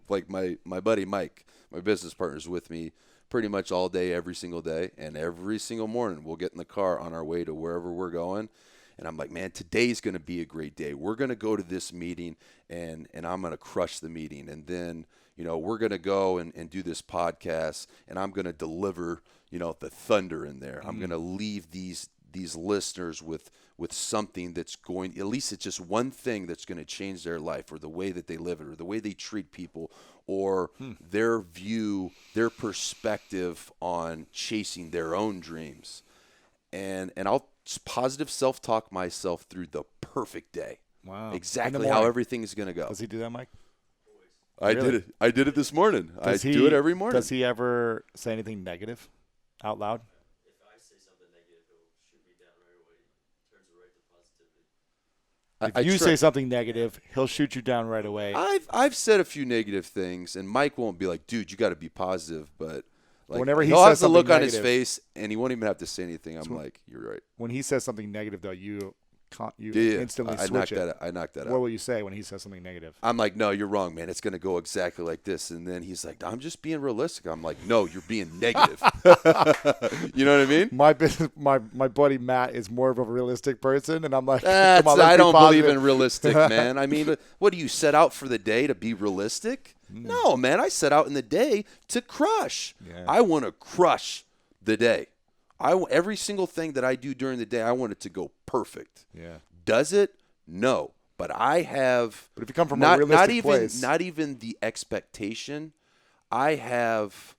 like my buddy Mike, my business partner's with me pretty much all day, every single day. And every single morning we'll get in the car on our way to wherever we're going. And I'm like, man, today's going to be a great day. We're going to go to this meeting and I'm going to crush the meeting. And then, we're going to go and do this podcast and I'm going to deliver, the thunder in there. I'm going to leave these listeners with something that's going, at least it's just one thing that's going to change their life or the way that they live it or the way they treat people or their view, their perspective on chasing their own dreams. And I'll positive self-talk myself through the perfect day. Wow. Exactly how everything is going to go. Does he do that, Mike? I did it. I did it this morning. I do it every morning. Does he ever say anything negative out loud? If I say something negative, he'll shoot me down right away. Turns it right to positivity. If you say something negative, he'll shoot you down right away. I've said a few negative things, and Mike won't be like, dude, you got to be positive, but like, whenever he he'll says have the something look on negative, his face, and he won't even have to say anything. I'm like, you're right. When he says something negative, though, you Yeah, instantly I switch knocked it. I knocked that out. What will you say when he says something negative? I'm like, no, you're wrong, man. It's going to go exactly like this. And then he's like, I'm just being realistic. I'm like, no, you're being negative. You know what I mean? My buddy Matt is more of a realistic person, and I'm like, come on, I let's be don't believe positive. in realistic, man. I mean, what do you set out for the day to be realistic? No, man. I set out in the day to crush. Yeah. I want to crush the day. Every single thing that I do during the day, I want it to go perfect. Yeah. Does it? No. But I have. But if you come from a realistic place, not even the expectation. I have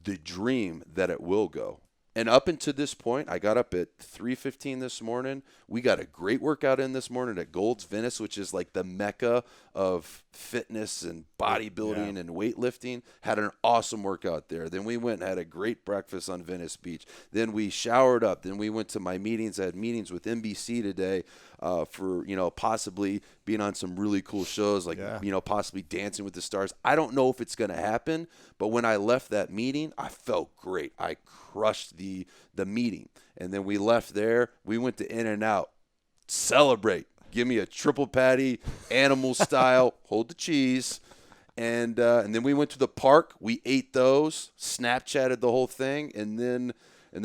the dream that it will go. And up until this point, I got up at 3:15 this morning. We got a great workout in this morning at Gold's Venice, which is like the mecca of fitness and bodybuilding and weightlifting. Had an awesome workout there. Then we went and had a great breakfast on Venice Beach. Then we showered up. Then we went to my meetings. I had meetings with NBC today for, possibly being on some really cool shows like, possibly Dancing with the Stars. I don't know if it's going to happen, but when I left that meeting, I felt great. I crushed the meeting. And then we left there. We went to In-N-Out. celebrate. Give me a triple patty, animal style, hold the cheese. And then we went to the park. We ate those, Snapchatted the whole thing, and then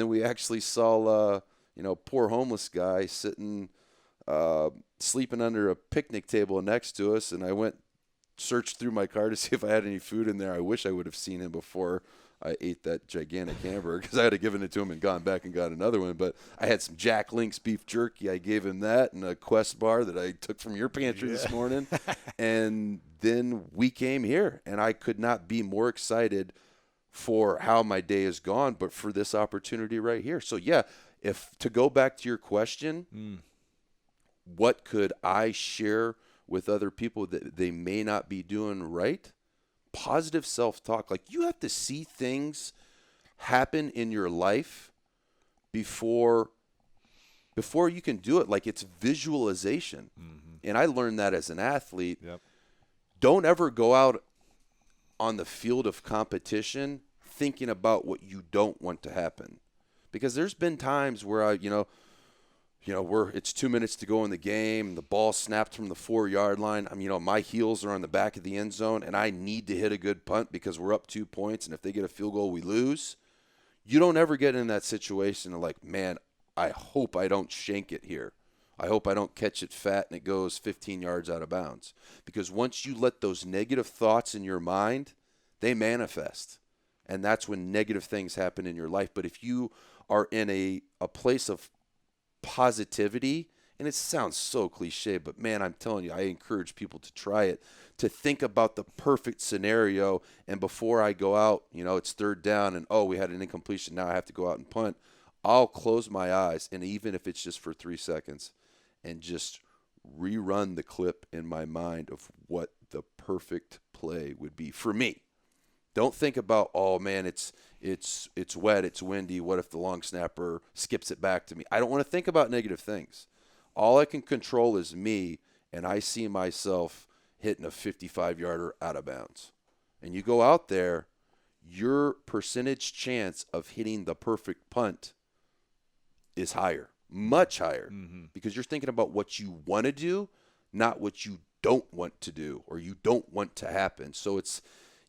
we actually saw poor homeless guy sitting sleeping under a picnic table next to us, and I searched through my car to see if I had any food in there. I wish I would have seen him before I ate that gigantic hamburger, because I had to given it to him and gone back and got another one. But I had some Jack Link's beef jerky. I gave him that, and a Quest bar that I took from your pantry this morning. And then we came here, and I could not be more excited for how my day has gone, but for this opportunity right here. So yeah, if to go back to your question, what could I share with other people that they may not be doing right? Positive self-talk. Like, you have to see things happen in your life before you can do it. Like, it's visualization. And I learned that as an athlete. Yep. Don't ever go out on the field of competition thinking about what you don't want to happen. Because there's been times where it's 2 minutes to go in the game, the ball snapped from the 4-yard line. My heels are on the back of the end zone, and I need to hit a good punt because we're up 2 points, and if they get a field goal, we lose. You don't ever get in that situation of like, man, I hope I don't shank it here. I hope I don't catch it fat and it goes 15 yards out of bounds. Because once you let those negative thoughts in your mind, they manifest. And that's when negative things happen in your life. But if you are in a place of positivity, and it sounds so cliche, but man, I'm telling you, I encourage people to try it, to think about the perfect scenario. And before I go out, it's third down and, we had an incompletion, now I have to go out and punt. I'll close my eyes, and even if it's just for 3 seconds, and just rerun the clip in my mind of what the perfect play would be for me. Don't think about, oh man, it's wet, it's windy, what if the long snapper skips it back to me? I don't want to think about negative things. All I can control is me, and I see myself hitting a 55-yarder out of bounds. And you go out there, your percentage chance of hitting the perfect punt is higher, much higher, because you're thinking about what you want to do, not what you don't want to do or you don't want to happen. So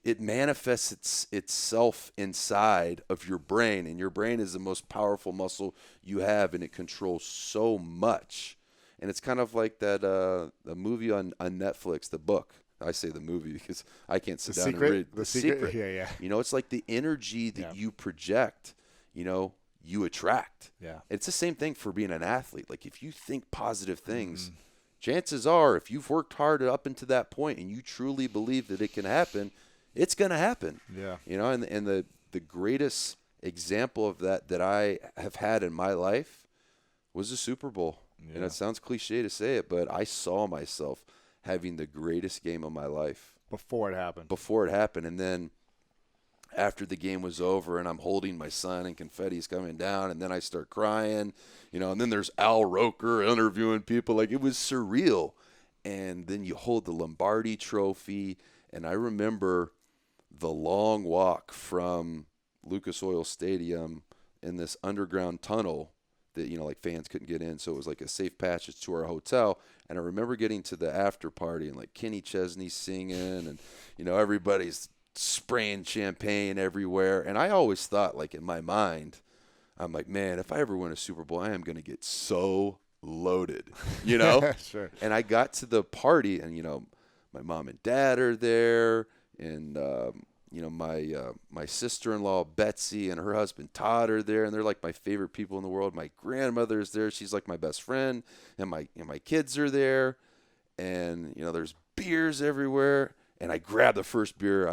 it manifests itself inside of your brain, and your brain is the most powerful muscle you have, and it controls so much. And it's kind of like that the movie on Netflix, the book. I say the movie because I can't sit down and read The Secret. Yeah. It's like the energy that you project, you attract. Yeah. It's the same thing for being an athlete. Like, if you think positive things, chances are, if you've worked hard up into that point and you truly believe that it can happen, it's going to happen. Yeah. And the greatest example of that I have had in my life was the Super Bowl. Yeah. And it sounds cliche to say it, but I saw myself having the greatest game of my life. Before it happened. And then after the game was over and I'm holding my son and confetti's coming down, and then I start crying, and then there's Al Roker interviewing people. Like, it was surreal. And then you hold the Lombardi trophy. And I remember the long walk from Lucas Oil Stadium in this underground tunnel that, like, fans couldn't get in. So it was like a safe passage to our hotel. And I remember getting to the after party and, like, Kenny Chesney singing and, everybody's spraying champagne everywhere. And I always thought, like, in my mind, I'm like, man, if I ever win a Super Bowl, I am going to get so loaded, Sure. And I got to the party, and, my mom and dad are there, and my sister-in-law Betsy and her husband Todd are there, and they're like my favorite people in the world. My grandmother is there; she's like my best friend, and my kids are there, and there's beers everywhere. And I grabbed the first beer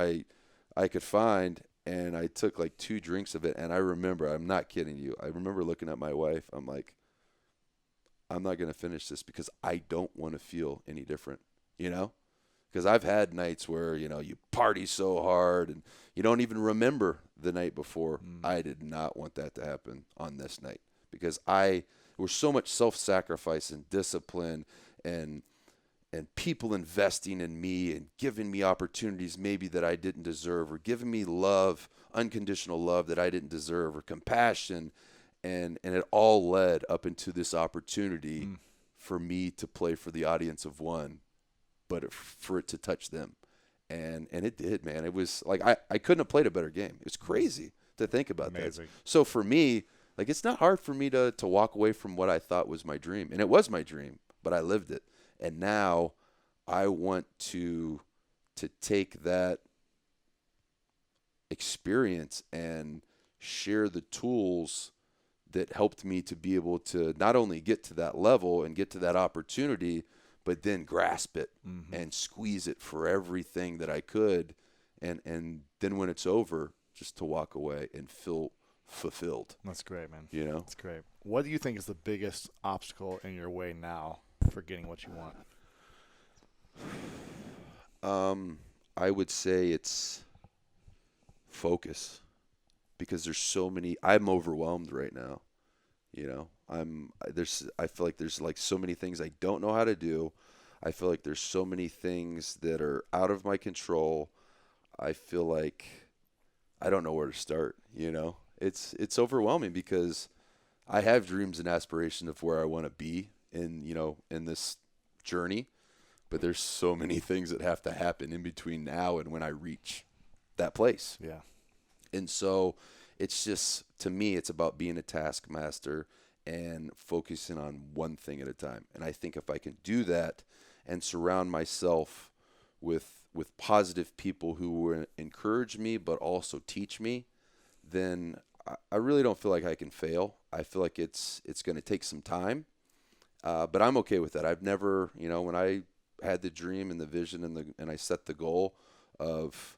I could find, and I took like 2 drinks of it. And I remember, I'm not kidding you, I remember looking at my wife. I'm like, I'm not going to finish this because I don't want to feel any different, Because I've had nights where, you party so hard and you don't even remember the night before. I did not want that to happen on this night because there was so much self-sacrifice and discipline and people investing in me and giving me opportunities maybe that I didn't deserve, or giving me love, unconditional love that I didn't deserve, or compassion. And it all led up into this opportunity for me to play for the audience of one, but for it to touch them. And it did, man. It was like I couldn't have played a better game. It's crazy to think about Amazing. that. So for me, like, it's not hard for me to walk away from what I thought was my dream. And it was my dream, but I lived it. And now I want to take that experience and share the tools that helped me to be able to not only get to that level and get to that opportunity, but then grasp it and squeeze it for everything that I could. And then when it's over, just to walk away and feel fulfilled. That's great, man. You know? That's great. What do you think is the biggest obstacle in your way now for getting what you want? I would say it's focus, because there's so many. I'm overwhelmed right now. You know, I feel like there's like so many things I don't know how to do. I feel like there's so many things that are out of my control. I feel like I don't know where to start. You know, it's overwhelming because I have dreams and aspirations of where I want to be in this journey, but there's so many things that have to happen in between now and when I reach that place. Yeah. And so it's just, to me, it's about being a taskmaster and focusing on one thing at a time. And I think if I can do that and surround myself with positive people who will encourage me but also teach me, then I really don't feel like I can fail. I feel like it's going to take some time, but I'm okay with that. I've never, when I had the dream and the vision and I set the goal of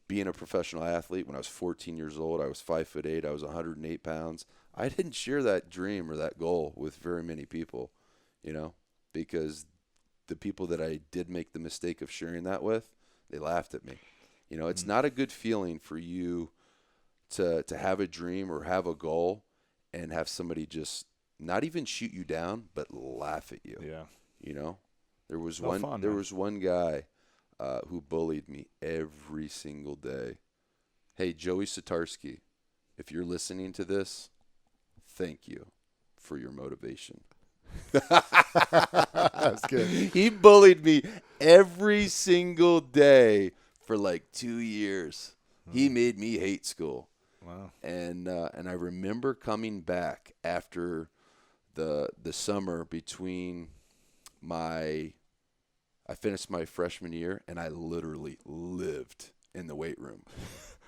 being a professional athlete when I was 14 years old, I was 5'8", I was 108 pounds. I didn't share that dream or that goal with very many people, because the people that I did make the mistake of sharing that with, they laughed at me. It's not a good feeling for you to have a dream or have a goal and have somebody just not even shoot you down, but laugh at you. Yeah. There was No fun, there man. was one guy who bullied me every single day. Hey, Joey Satarski, if you're listening to this, thank you for your motivation. That's good. He bullied me every single day for like 2 years. He made me hate school. Wow. And I remember coming back after the summer between I finished my freshman year, and I literally lived in the weight room.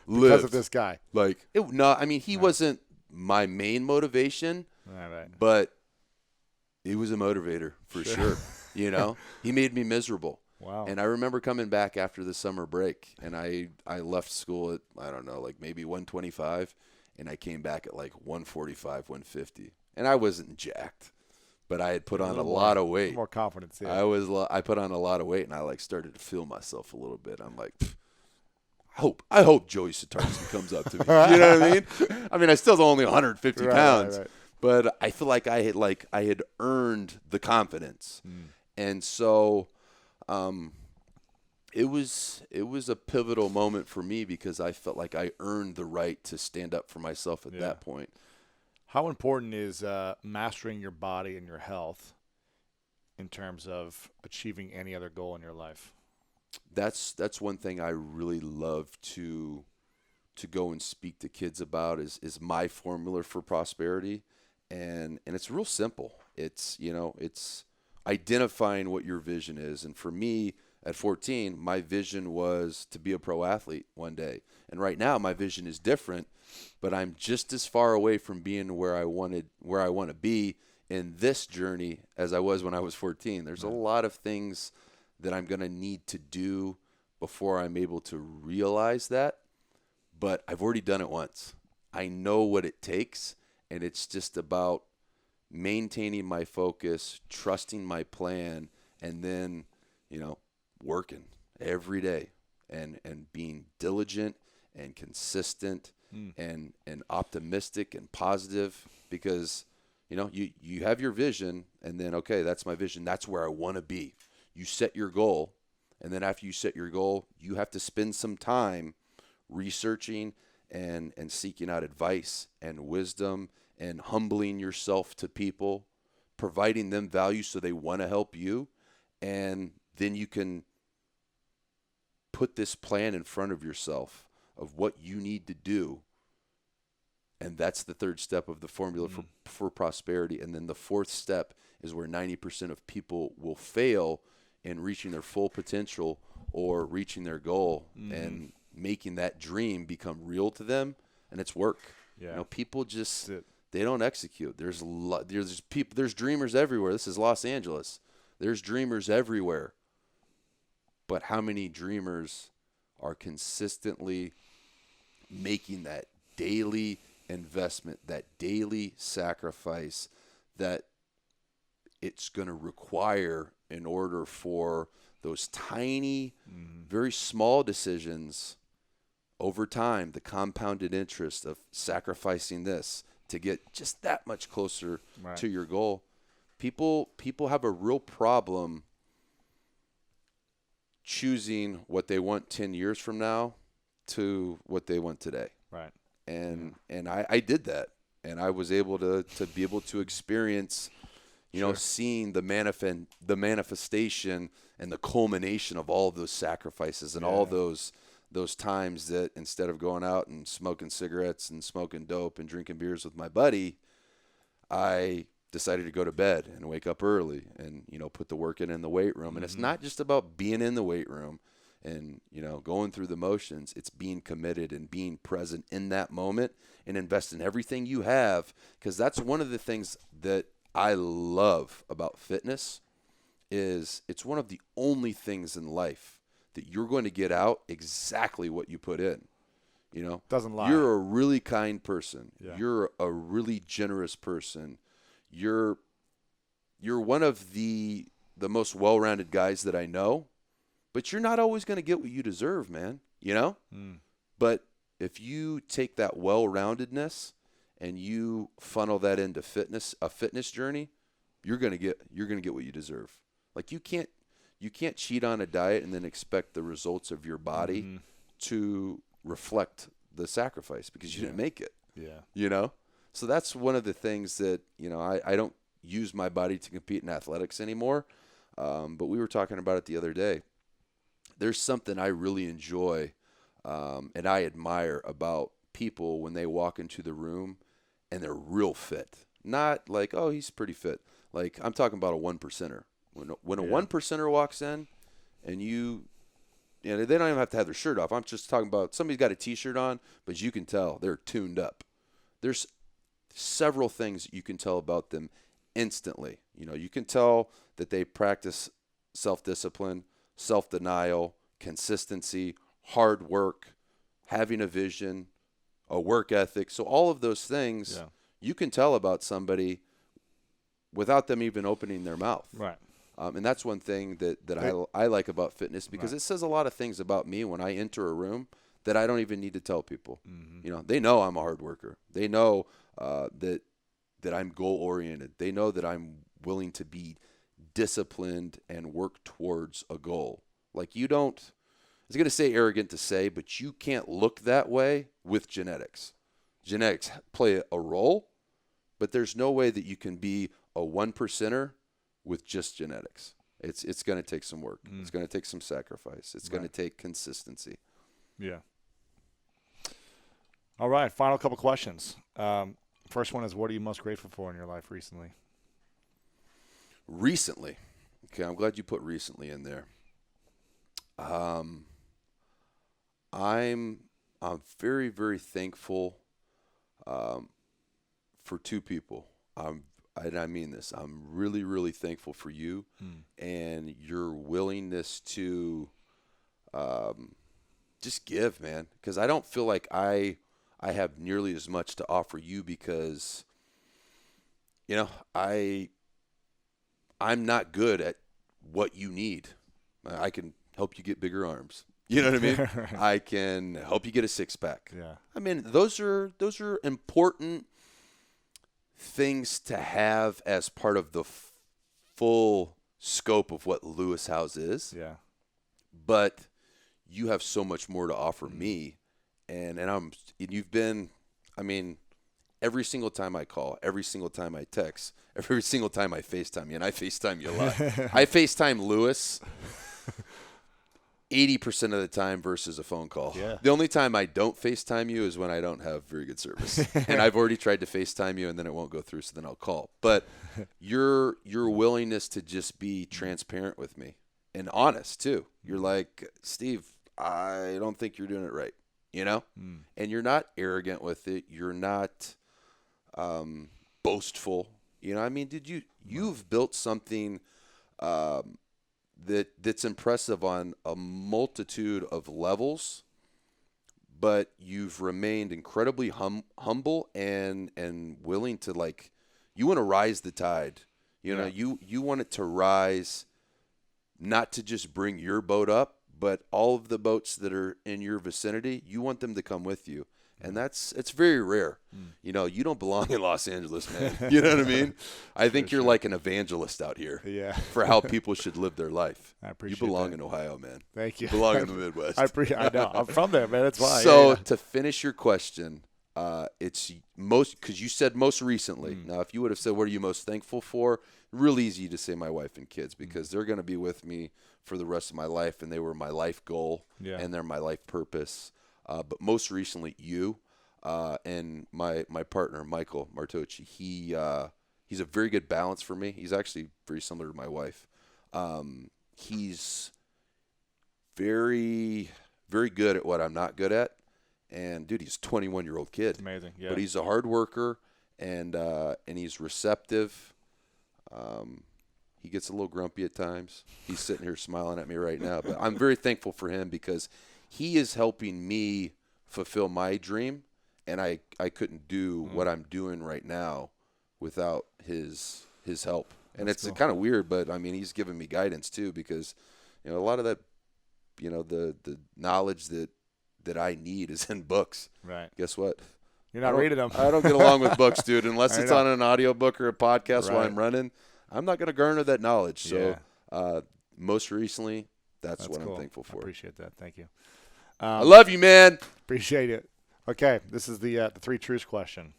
Because of this guy. He wasn't my main motivation, Right. but he was a motivator for sure. He made me miserable. Wow. And I remember coming back after the summer break, and I left school at, I don't know, like maybe 125, and I came back at like 145, 150. And I wasn't jacked, but I had put on a lot of weight. More confidence, yeah. I put on a lot of weight, and I started to feel myself a little bit. I'm like, I hope Joey Satarski comes up to me. You know what I mean? I still was only 150 pounds, Right. but I feel like I had earned the confidence. And so it was a pivotal moment for me because I felt like I earned the right to stand up for myself at that point. How important is mastering your body and your health in terms of achieving any other goal in your life? That's one thing I really love to go and speak to kids about is my formula for prosperity, and it's real simple. It's identifying what your vision is, and for me at 14, my vision was to be a pro athlete one day, and right now my vision is different, but I'm just as far away from being where I want to be in this journey as I was when I was 14. There's a lot of things that I'm going to need to do before I'm able to realize that, but I've already done it once. I know what it takes, and it's just about maintaining my focus, trusting my plan, and then, working every day and being diligent and consistent and optimistic and positive, because, you have your vision, and then, okay, that's my vision. That's where I want to be. You set your goal, and then after you set your goal, you have to spend some time researching and seeking out advice and wisdom and humbling yourself to people, providing them value so they want to help you. And then you can put this plan in front of yourself of what you need to do. And that's the third step of the formula for prosperity. And then the fourth step is where 90% of people will fail in reaching their full potential or reaching their goal and making that dream become real to them. And it's work. Yeah. You know, people just, they don't execute. There's dreamers everywhere. This is Los Angeles. There's dreamers everywhere. But how many dreamers are consistently making that daily investment, that daily sacrifice that it's going to require in order for those tiny, very small decisions over time, the compounded interest of sacrificing this to get just that much closer to your goal. People have a real problem choosing what they want 10 years from now to what they want today. Right. And I did that, and I was able to be able to experience, you know, seeing the manifestation and the culmination of all of those sacrifices and all those times that instead of going out and smoking cigarettes and smoking dope and drinking beers with my buddy, I decided to go to bed and wake up early and, you know, put the work in the weight room. And it's not just about being in the weight room and, you know, going through the motions. It's being committed and being present in that moment and invest in everything you have, because that's one of the things that I love about fitness is it's one of the only things in life that you're going to get out exactly what you put in. You know, doesn't lie. You're a really kind person. Yeah. You're a really generous person. You're one of the most well-rounded guys that I know, but you're not always going to get what you deserve, man. You know? But if you take that well-roundedness and you funnel that into a fitness journey, you're going to get what you deserve. Like you can't cheat on a diet and then expect the results of your body to reflect the sacrifice because you didn't make it. Yeah. You know? So that's one of the things that, you know, I don't use my body to compete in athletics anymore. But we were talking about it the other day. There's something I really enjoy and I admire about people when they walk into the room and they're real fit. Not like, oh, he's pretty fit. Like I'm talking about a 1%er. When a 1%er walks in and they don't even have to have their shirt off. I'm just talking about somebody's got a T-shirt on, but you can tell they're tuned up. There's several things you can tell about them instantly. You know, you can tell that they practice self-discipline, self-denial, consistency, hard work, having a vision, a work ethic. So all of those things you can tell about somebody without them even opening their mouth. Right. And that's one thing that I like about fitness because it says a lot of things about me when I enter a room that I don't even need to tell people. You know, they know I'm a hard worker. They know that I'm goal-oriented. They know that I'm willing to be disciplined and work towards a goal. Like you don't, I was going to say arrogant to say, but you can't look that way with genetics. Genetics play a role, but there's no way that you can be a 1%er with just genetics. It's going to take some work. It's going to take some sacrifice. It's going to take consistency. Yeah. All right, final couple questions. First one is, what are you most grateful for in your life recently? Recently. Okay, I'm glad you put recently in there. I'm very, very thankful for two people. And I mean this. I'm really, really thankful for you and your willingness to just give, man. Because I don't feel like I have nearly as much to offer you because, you know, I'm not good at what you need. I can help you get bigger arms. You know what I mean? I can help you get a six-pack. Yeah. I mean, those are important things to have as part of the full scope of what Lewis House is. Yeah. But you have so much more to offer me, and you've been, I mean, every single time I call, every single time I text, every single time I FaceTime you, and I FaceTime you a lot. I FaceTime Lewis 80% of the time versus a phone call. Yeah. The only time I don't FaceTime you is when I don't have very good service. And I've already tried to FaceTime you and then it won't go through, so then I'll call. But your willingness to just be transparent with me and honest too. You're like, Steve, I don't think you're doing it right, you know? And you're not arrogant with it. You're not boastful. You know, I mean, you've built something that's impressive on a multitude of levels, but you've remained incredibly humble and willing to, like, you want to rise the tide. You know, you want it to rise, not to just bring your boat up, but all of the boats that are in your vicinity, you want them to come with you. And it's very rare. You know, you don't belong in Los Angeles, man. You know what I mean? I think you're like an evangelist out here for how people should live their life. I appreciate You belong that. in Ohio, man. Thank you. You belong in the Midwest. I know. I'm from there, man. That's why. So to finish your question, it's most, because you said most recently. Now, if you would have said, what are you most thankful for? Real easy to say my wife and kids, because they're going to be with me for the rest of my life, and they were my life goal, and they're my life purpose. But most recently, you and my partner, Michael Martocci. He's a very good balance for me. He's actually very similar to my wife. He's very, very good at what I'm not good at. And, dude, he's a 21-year-old kid. Amazing, yeah. But he's a hard worker, and he's receptive. He gets a little grumpy at times. He's sitting here smiling at me right now. But I'm very thankful for him, because he is helping me fulfill my dream, and I couldn't do what I'm doing right now without his help. And That's it's cool. kind of weird, but, I mean, he's giving me guidance too, because, you know, a lot of that, you know, the knowledge that I need is in books. Right. Guess what? You're not reading them. I don't get along with books, dude, unless I it's know. on an audiobook or a podcast while Right. I'm running. I'm not going to garner that knowledge. So Yeah. most recently, that's what cool. I'm thankful for. I appreciate that. Thank you. I love you, man. Appreciate it. Okay, this is the three truths question.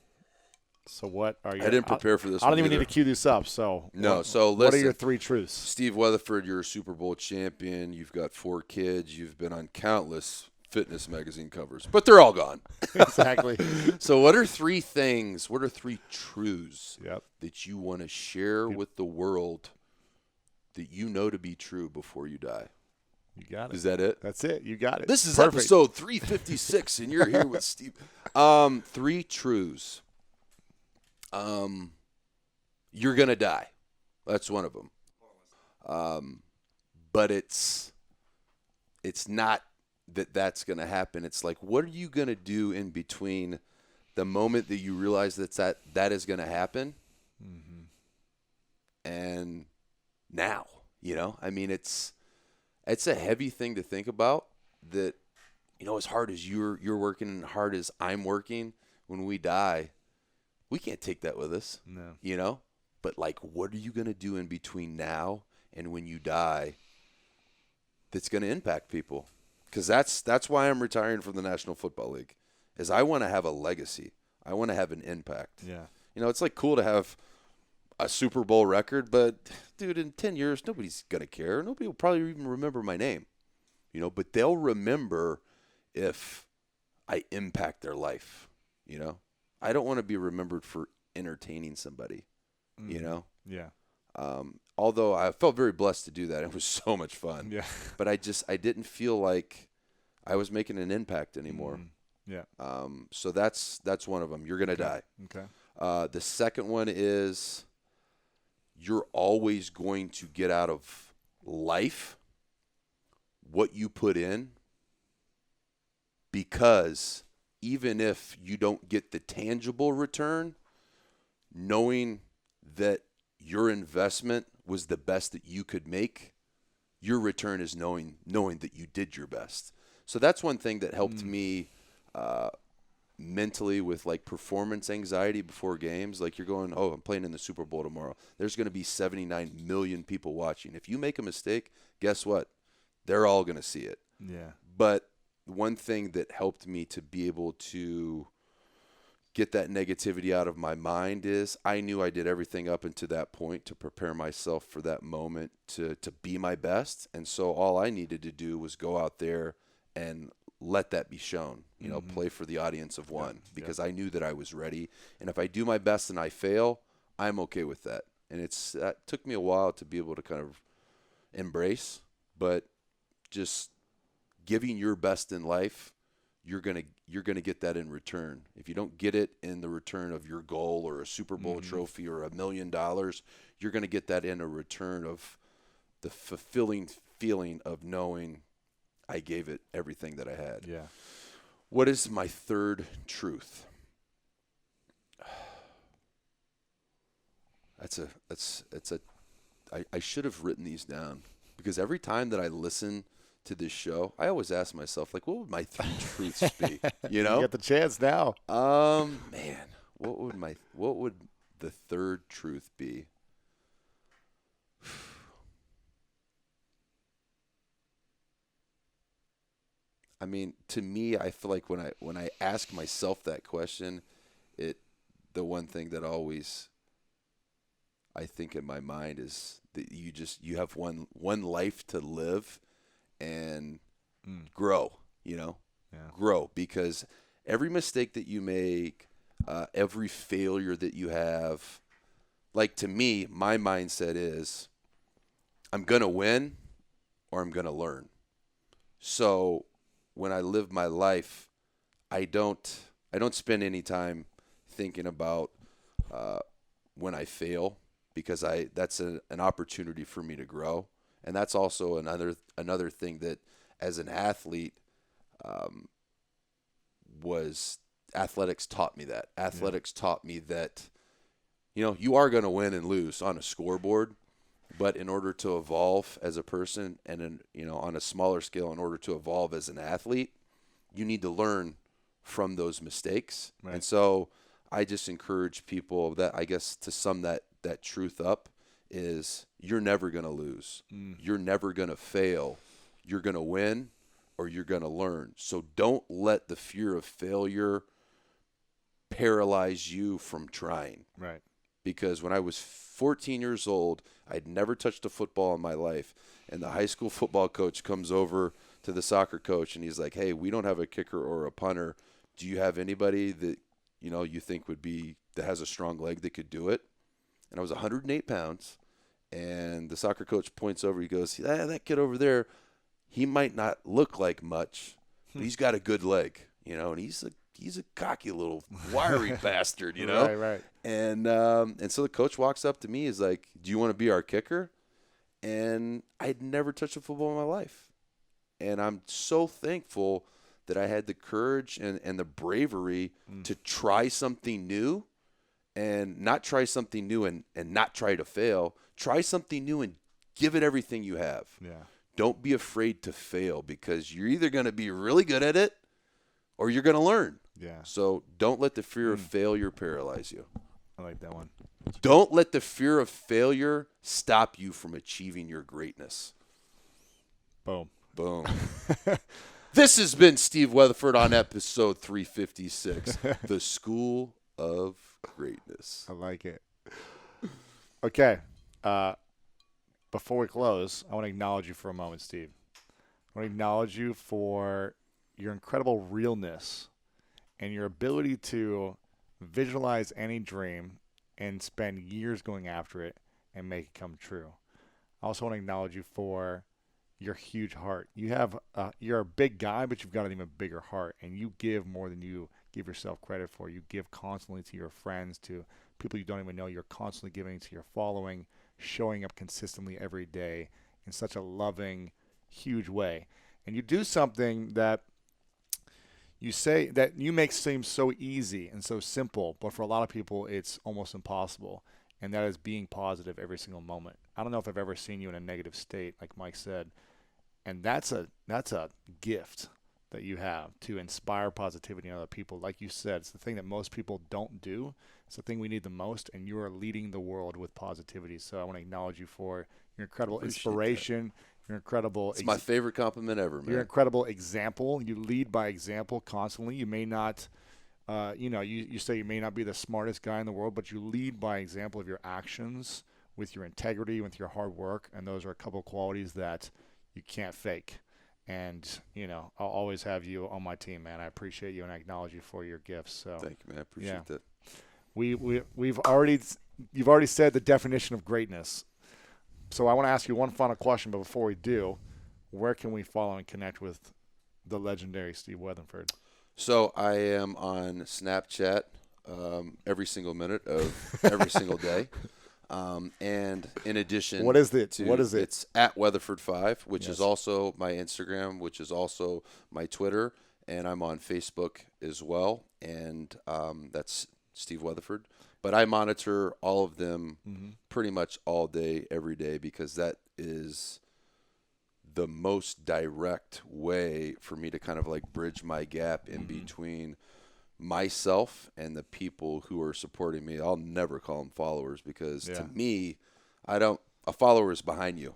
So what are your? I didn't prepare for this I don't one even either. need to cue this up. So No, what, so what are your listen. three truths? Steve Weatherford, you're a Super Bowl champion. You've got 4 kids. You've been on countless fitness magazine covers, but they're all gone. Exactly. So what are 3 things, what are 3 truths Yep. that you want to share with the world that you know to be true before you die? You got it. Is that it? That's it. You got it. This is Perfect. episode 356, and you're here with Steve. 3 truths. You're going to die. That's one of them. But it's not that's going to happen. It's like, what are you going to do in between the moment that you realize that is going to happen and now, you know? I mean, it's a heavy thing to think about, that, you know, as hard as you're working and hard as I'm working, when we die, we can't take that with us. No. You know? But, like, what are you going to do in between now and when you die that's going to impact people? Because that's why I'm retiring from the National Football League, is I want to have a legacy. I want to have an impact. Yeah. You know, it's like cool to have a Super Bowl record, but, dude, in 10 years, nobody's going to care. Nobody will probably even remember my name. You know, but they'll remember if I impact their life, you know? I don't want to be remembered for entertaining somebody, you know? Yeah. Although I felt very blessed to do that. It was so much fun. Yeah. But I didn't feel like I was making an impact anymore. Yeah. So that's one of them. You're going to die. Okay. The second one is you're always going to get out of life what you put in, because even if you don't get the tangible return, knowing that your investment was the best that you could make, your return is knowing that you did your best. So that's one thing that helped me mentally with, like, performance anxiety before games. Like, you're going, oh, I'm playing in the Super Bowl tomorrow. There's going to be 79 million people watching. If you make a mistake, guess what? They're all going to see it. Yeah. But one thing that helped me to be able to get that negativity out of my mind is I knew I did everything up until that point to prepare myself for that moment to be my best. And so all I needed to do was go out there and let that be shown, play for the audience of one, because I knew that I was ready. And if I do my best and I fail, I'm okay with that. And that took me a while to be able to kind of embrace, but just giving your best in life, you're gonna get that in return. If you don't get it in the return of your goal or a Super Bowl trophy or $1 million, you're gonna get that in a return of the fulfilling feeling of knowing I gave it everything that I had. Yeah. What is my third truth? I should have written these down, because every time that I listen to this show, I always ask myself, like, what would my three truths be? You get the chance now. Man, what would the third truth be? I mean, to me, I feel like when I ask myself that question, the one thing that always I think in my mind is that you have one life to live and grow, grow, because every mistake that you make, every failure that you have, like, to me, my mindset is I'm going to win or I'm going to learn. So when I live my life, I don't spend any time thinking about when I fail, because that's an opportunity for me to grow. And that's also another thing that, as an athlete, was athletics taught me that. Athletics taught me that, you are going to win and lose on a scoreboard, but in order to evolve as a person and on a smaller scale, in order to evolve as an athlete, you need to learn from those mistakes. Right. And so I just encourage people that, I guess, to sum that truth up, is you're never going to lose. You're never going to fail. You're going to win or you're going to learn. So don't let the fear of failure paralyze you from trying. Right. Because when I was 14 years old, I'd never touched a football in my life. And the high school football coach comes over to the soccer coach and he's like, hey, we don't have a kicker or a punter. Do you have anybody that, you think that has a strong leg that could do it? And I was 108 pounds. And the soccer coach points over. He goes, that kid over there, he might not look like much, but he's got a good leg, and he's a cocky little wiry bastard, Right. And so the coach walks up to me. He's like, do you want to be our kicker? And I'd never touched a football in my life. And I'm so thankful that I had the courage and the bravery to try something new, and not try something new and not try to fail. Try something new and give it everything you have. Yeah. Don't be afraid to fail, because you're either going to be really good at it or you're going to learn. Yeah. So don't let the fear of failure paralyze you. I like that one. Don't let the fear of failure stop you from achieving your greatness. Boom. This has been Steve Weatherford on episode 356, The School of Greatness. I like it. Okay. Before we close, I want to acknowledge you for a moment, Steve. I want to acknowledge you for your incredible realness and your ability to visualize any dream and spend years going after it and make it come true. I also want to acknowledge you for your huge heart. You're a big guy, but you've got an even bigger heart, and you give more than you give yourself credit for. You give constantly to your friends, to people you don't even know. You're constantly giving to your following, showing up consistently every day in such a loving, huge way. And you do something that you say that you make seem so easy and so simple, but for a lot of people it's almost impossible, and that is being positive every single moment. I don't know if I've ever seen you in a negative state, like Mike said, and that's a gift that you have to inspire positivity in other people. Like you said, it's the thing that most people don't do. It's the thing we need the most, and you are leading the world with positivity. So I want to acknowledge you for your incredible inspiration. You're incredible. It's my favorite compliment ever, man. You're an incredible example. You lead by example constantly. You may not you say you may not be the smartest guy in the world, but you lead by example of your actions, with your integrity, with your hard work, and those are a couple of qualities that you can't fake. And I'll always have you on my team, man. I appreciate you and I acknowledge you for your gifts. So Thank you, man. I appreciate that. You've already said the definition of greatness. So I want to ask you one final question, but before we do, where can we follow and connect with the legendary Steve Weatherford? So I am on Snapchat every single minute of every single day. And in addition, What is it? It's at Weatherford5, which Yes. is also my Instagram, which is also my Twitter, and I'm on Facebook as well. And that's Steve Weatherford. But I monitor all of them pretty much all day, every day, because that is the most direct way for me to kind of like bridge my gap in between myself and the people who are supporting me. I'll never call them followers because to me, a follower is behind you.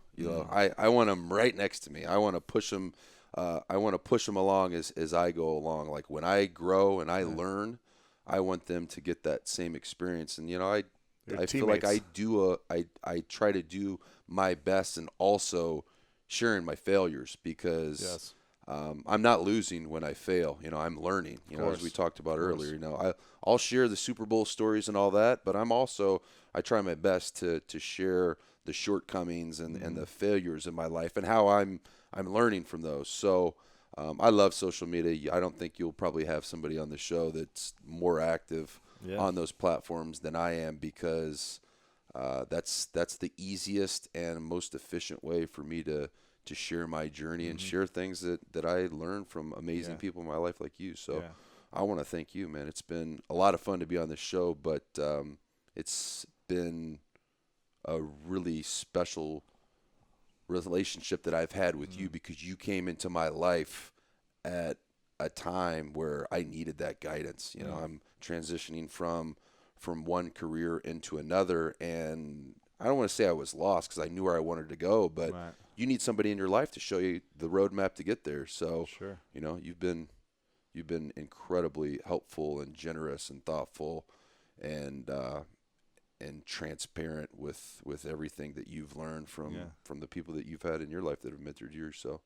I want them right next to me. I want to push them. I want to push them along as I go along. Like when I grow and I learn, I want them to get that same experience. And I feel like I try to do my best and also sharing my failures because I'm not losing when I fail. I'm learning. As we talked about earlier. I'll share the Super Bowl stories and all that, but I try my best to share the shortcomings and the failures in my life and how I'm learning from those. So I love social media. I don't think you'll probably have somebody on the show that's more active on those platforms than I am because that's the easiest and most efficient way for me to share my journey and share things that I learned from amazing people in my life like you. So I want to thank you, man. It's been a lot of fun to be on the show, but it's been a really special relationship that I've had with you because you came into my life at a time where I needed that guidance. I'm transitioning from one career into another, and I don't want to say I was lost because I knew where I wanted to go, but you need somebody in your life to show you the roadmap to get there. So, you've been incredibly helpful and generous and thoughtful and transparent with everything that you've learned from the people that you've had in your life that have mentored you. So,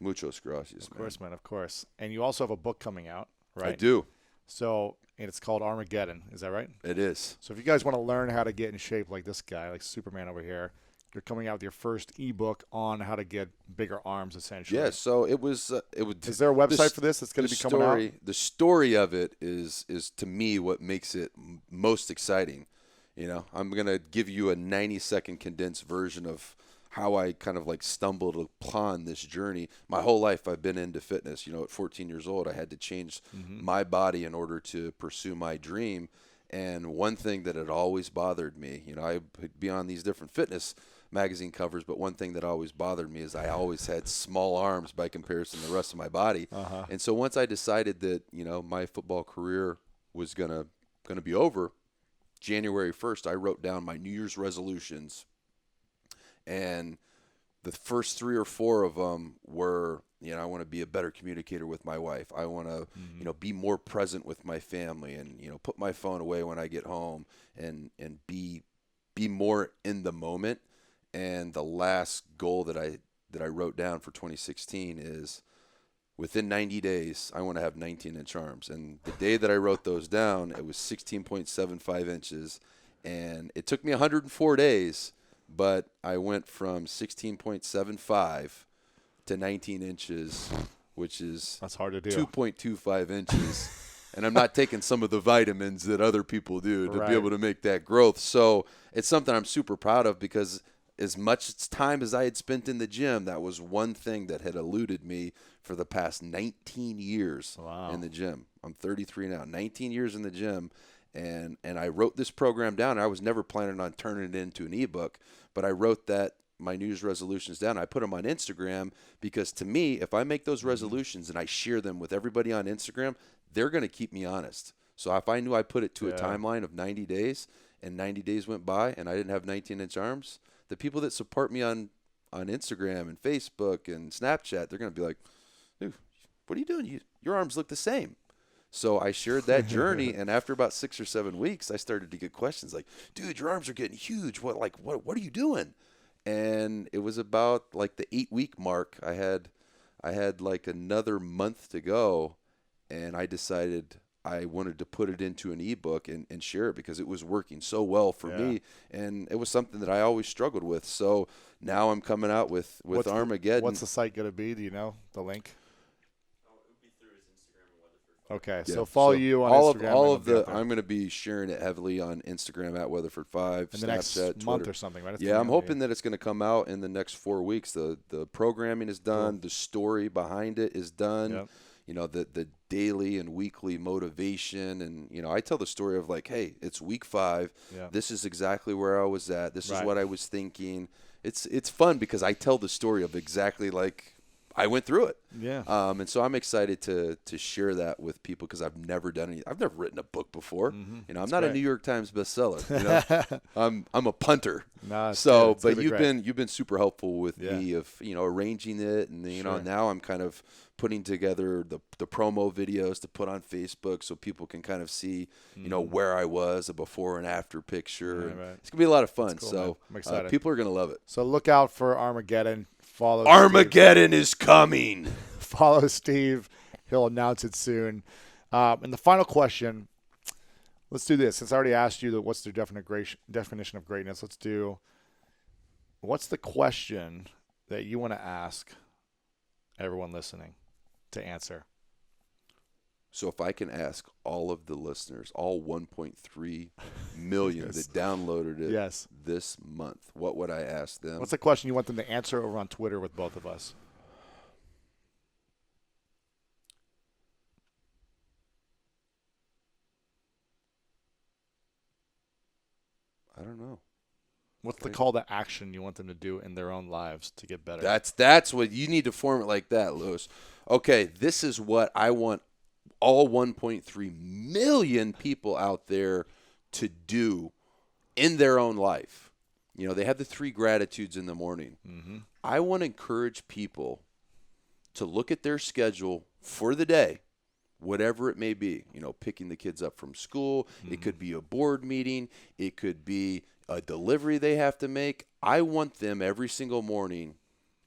muchos gracias, Of course, man. Of course. And you also have a book coming out, right? I do. So, and it's called Armageddon. Is that right? It is. So if you guys want to learn how to get in shape like this guy, like Superman over here, you're coming out with your first ebook on how to get bigger arms, essentially. Yeah. So it was. Is there a website for this that's going to be coming out? The story of it is to me what makes it most exciting. I'm going to give you a 90-second condensed version of how I kind of like stumbled upon this journey. My whole life I've been into fitness. At 14 years old, I had to change my body in order to pursue my dream. And one thing that had always bothered me, I'd be on these different fitness magazine covers, but one thing that always bothered me is I always had small arms by comparison to the rest of my body. And so once I decided that, my football career was gonna be over, January 1st, I wrote down my New Year's resolutions. And the first 3 or 4 of them were, I want to be a better communicator with my wife. I want to, be more present with my family and, put my phone away when I get home and be more in the moment. And the last goal that I wrote down for 2016 is within 90 days, I want to have 19-inch arms. And the day that I wrote those down, it was 16.75 inches. And it took me 104 days. But I went from 16.75 to 19 inches, which is That's hard to do. 2.25 inches. And I'm not taking some of the vitamins that other people do to be able to make that growth. So it's something I'm super proud of because as much time as I had spent in the gym, that was one thing that had eluded me for the past 19 years in the gym. I'm 33 now, 19 years in the gym. And I wrote this program down. I was never planning on turning it into an ebook, but I wrote my New Year's resolutions down. I put them on Instagram because to me, if I make those resolutions and I share them with everybody on Instagram, they're going to keep me honest. So if I knew I put it to a timeline of 90 days and 90 days went by and I didn't have 19-inch arms, the people that support me on Instagram and Facebook and Snapchat, they're going to be like, dude, what are you doing? Your arms look the same. So I shared that journey, and after about 6 or 7 weeks, I started to get questions like, "Dude, your arms are getting huge. What are you doing?" And it was about like the 8-week mark. I had like another month to go, and I decided I wanted to put it into an ebook and share it because it was working so well for me, and it was something that I always struggled with. So now I'm coming out with Armageddon. What's the site going to be? Do you know the link? Oh, it would be through his Instagram and Weatherford. Okay, Yeah. so follow you on all Instagram. Of, all and of it'll be the out there. I'm going to be sharing it heavily on Instagram at Weatherford5, in the Snapchat, next Twitter. month or something, right? It's Yeah, coming I'm out, hoping that it's going to come out in the next 4 weeks. The programming is done. Cool. The story behind it is done. Yep. You know, the daily and weekly motivation. And, you know, I tell the story of like, hey, it's week 5. Yeah. This is exactly where I was at. This is Right. what I was thinking. It's fun because I tell the story of exactly like I went through it. Yeah. And so I'm excited to share that with people because I've never done any. I've never written a book before. Mhm. You know, I'm That's not a great. New York Times bestseller. You know, I'm a punter. No, it's So, good. It's but gonna be great. you've been super helpful with Yeah. me of arranging it, and you know Sure. now I'm kind of putting together the promo videos to put on Facebook so people can kind of see where I was, a before and after picture. Right, And right. It's gonna be a lot of fun. cool, so man. I'm excited. people are gonna love it. So look out for Armageddon. Follow Armageddon is coming. Steve. Follow Steve. He'll announce it soon. And the final question. Let's do this. Since I already asked you what's the definition of greatness, let's do. What's the question that you want to ask everyone listening to answer? So if I can ask all of the listeners, all 1.3 million Yes. that downloaded it Yes. this month, what would I ask them? What's the question you want them to answer over on Twitter with both of us? I don't know. What's the call to action you want them to do in their own lives to get better? That's what you need to form it like that, Lewis. Okay, this is what I want all 1.3 million people out there to do in their own life. You know, they have the 3 gratitudes in the morning. Mm-hmm. I want to encourage people to look at their schedule for the day, whatever it may be. You know, picking the kids up from school. Mm-hmm. It could be a board meeting. It could be a delivery they have to make. I want them every single morning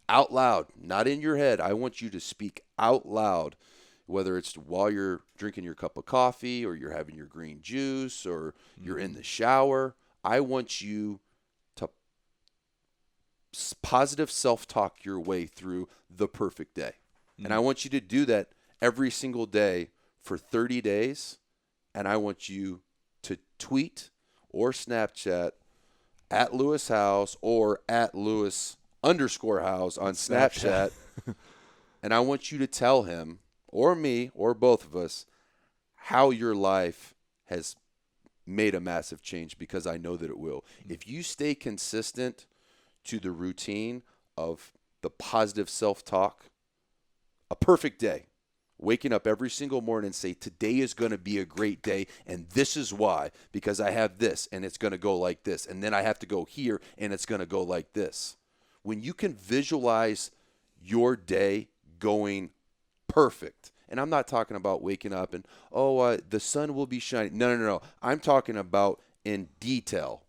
out loud, not in your head. I want you to speak out loud, whether it's while you're drinking your cup of coffee or you're having your green juice or you're in the shower. I want you to positive self-talk your way through the perfect day. And I want you to do that every single day for 30 days. And I want you to tweet or Snapchat at Lewis House or at Lewis_House on Snapchat. And I want you to tell him or me or both of us how your life has made a massive change, because I know that it will. If you stay consistent to the routine of the positive self-talk, a perfect day, waking up every single morning and say, today is going to be a great day, and this is why, because I have this, and it's going to go like this, and then I have to go here, and it's going to go like this. When you can visualize your day going perfect, and I'm not talking about waking up and, the sun will be shining. No. I'm talking about in detail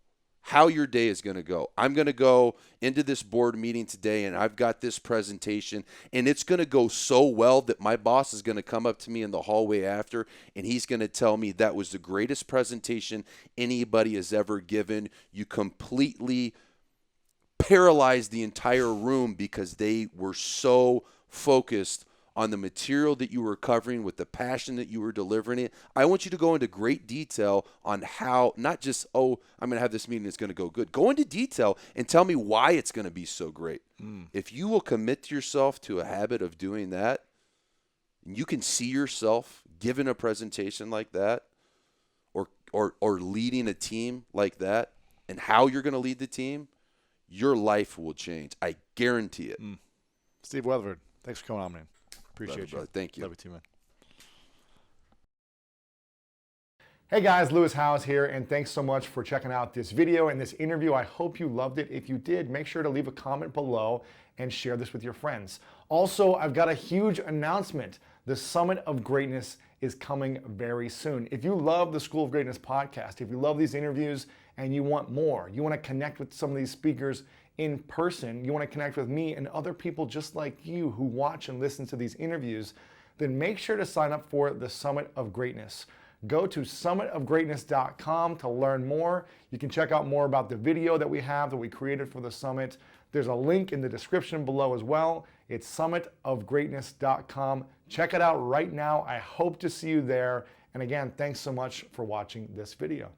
how your day is going to go. I'm going to go into this board meeting today, and I've got this presentation, and it's going to go so well that my boss is going to come up to me in the hallway after, and he's going to tell me that was the greatest presentation anybody has ever given. You completely paralyzed the entire room because they were so focused on the material that you were covering with the passion that you were delivering it. I want you to go into great detail on how, not just, I'm going to have this meeting, it's going to go good. Go into detail and tell me why it's going to be so great. If you will commit yourself to a habit of doing that, you can see yourself giving a presentation like that or leading a team like that, and how you're going to lead the team, your life will change. I guarantee it. Steve Weatherford, thanks for coming on, man. Appreciate you. Brother. Thank you. Love you too, man. Hey guys, Lewis Howes here, and thanks so much for checking out this video and this interview. I hope you loved it. If you did, make sure to leave a comment below and share this with your friends. Also, I've got a huge announcement. The Summit of Greatness is coming very soon. If you love the School of Greatness podcast, if you love these interviews and you want more, you want to connect with some of these speakers in person, you want to connect with me and other people just like you who watch and listen to these interviews, then make sure to sign up for the Summit of Greatness. Go to summitofgreatness.com to learn more. You can check out more about the video that we created for the summit. There's a link in the description below as well. It's summitofgreatness.com. Check it out right now. I hope to see you there. And again, thanks so much for watching this video.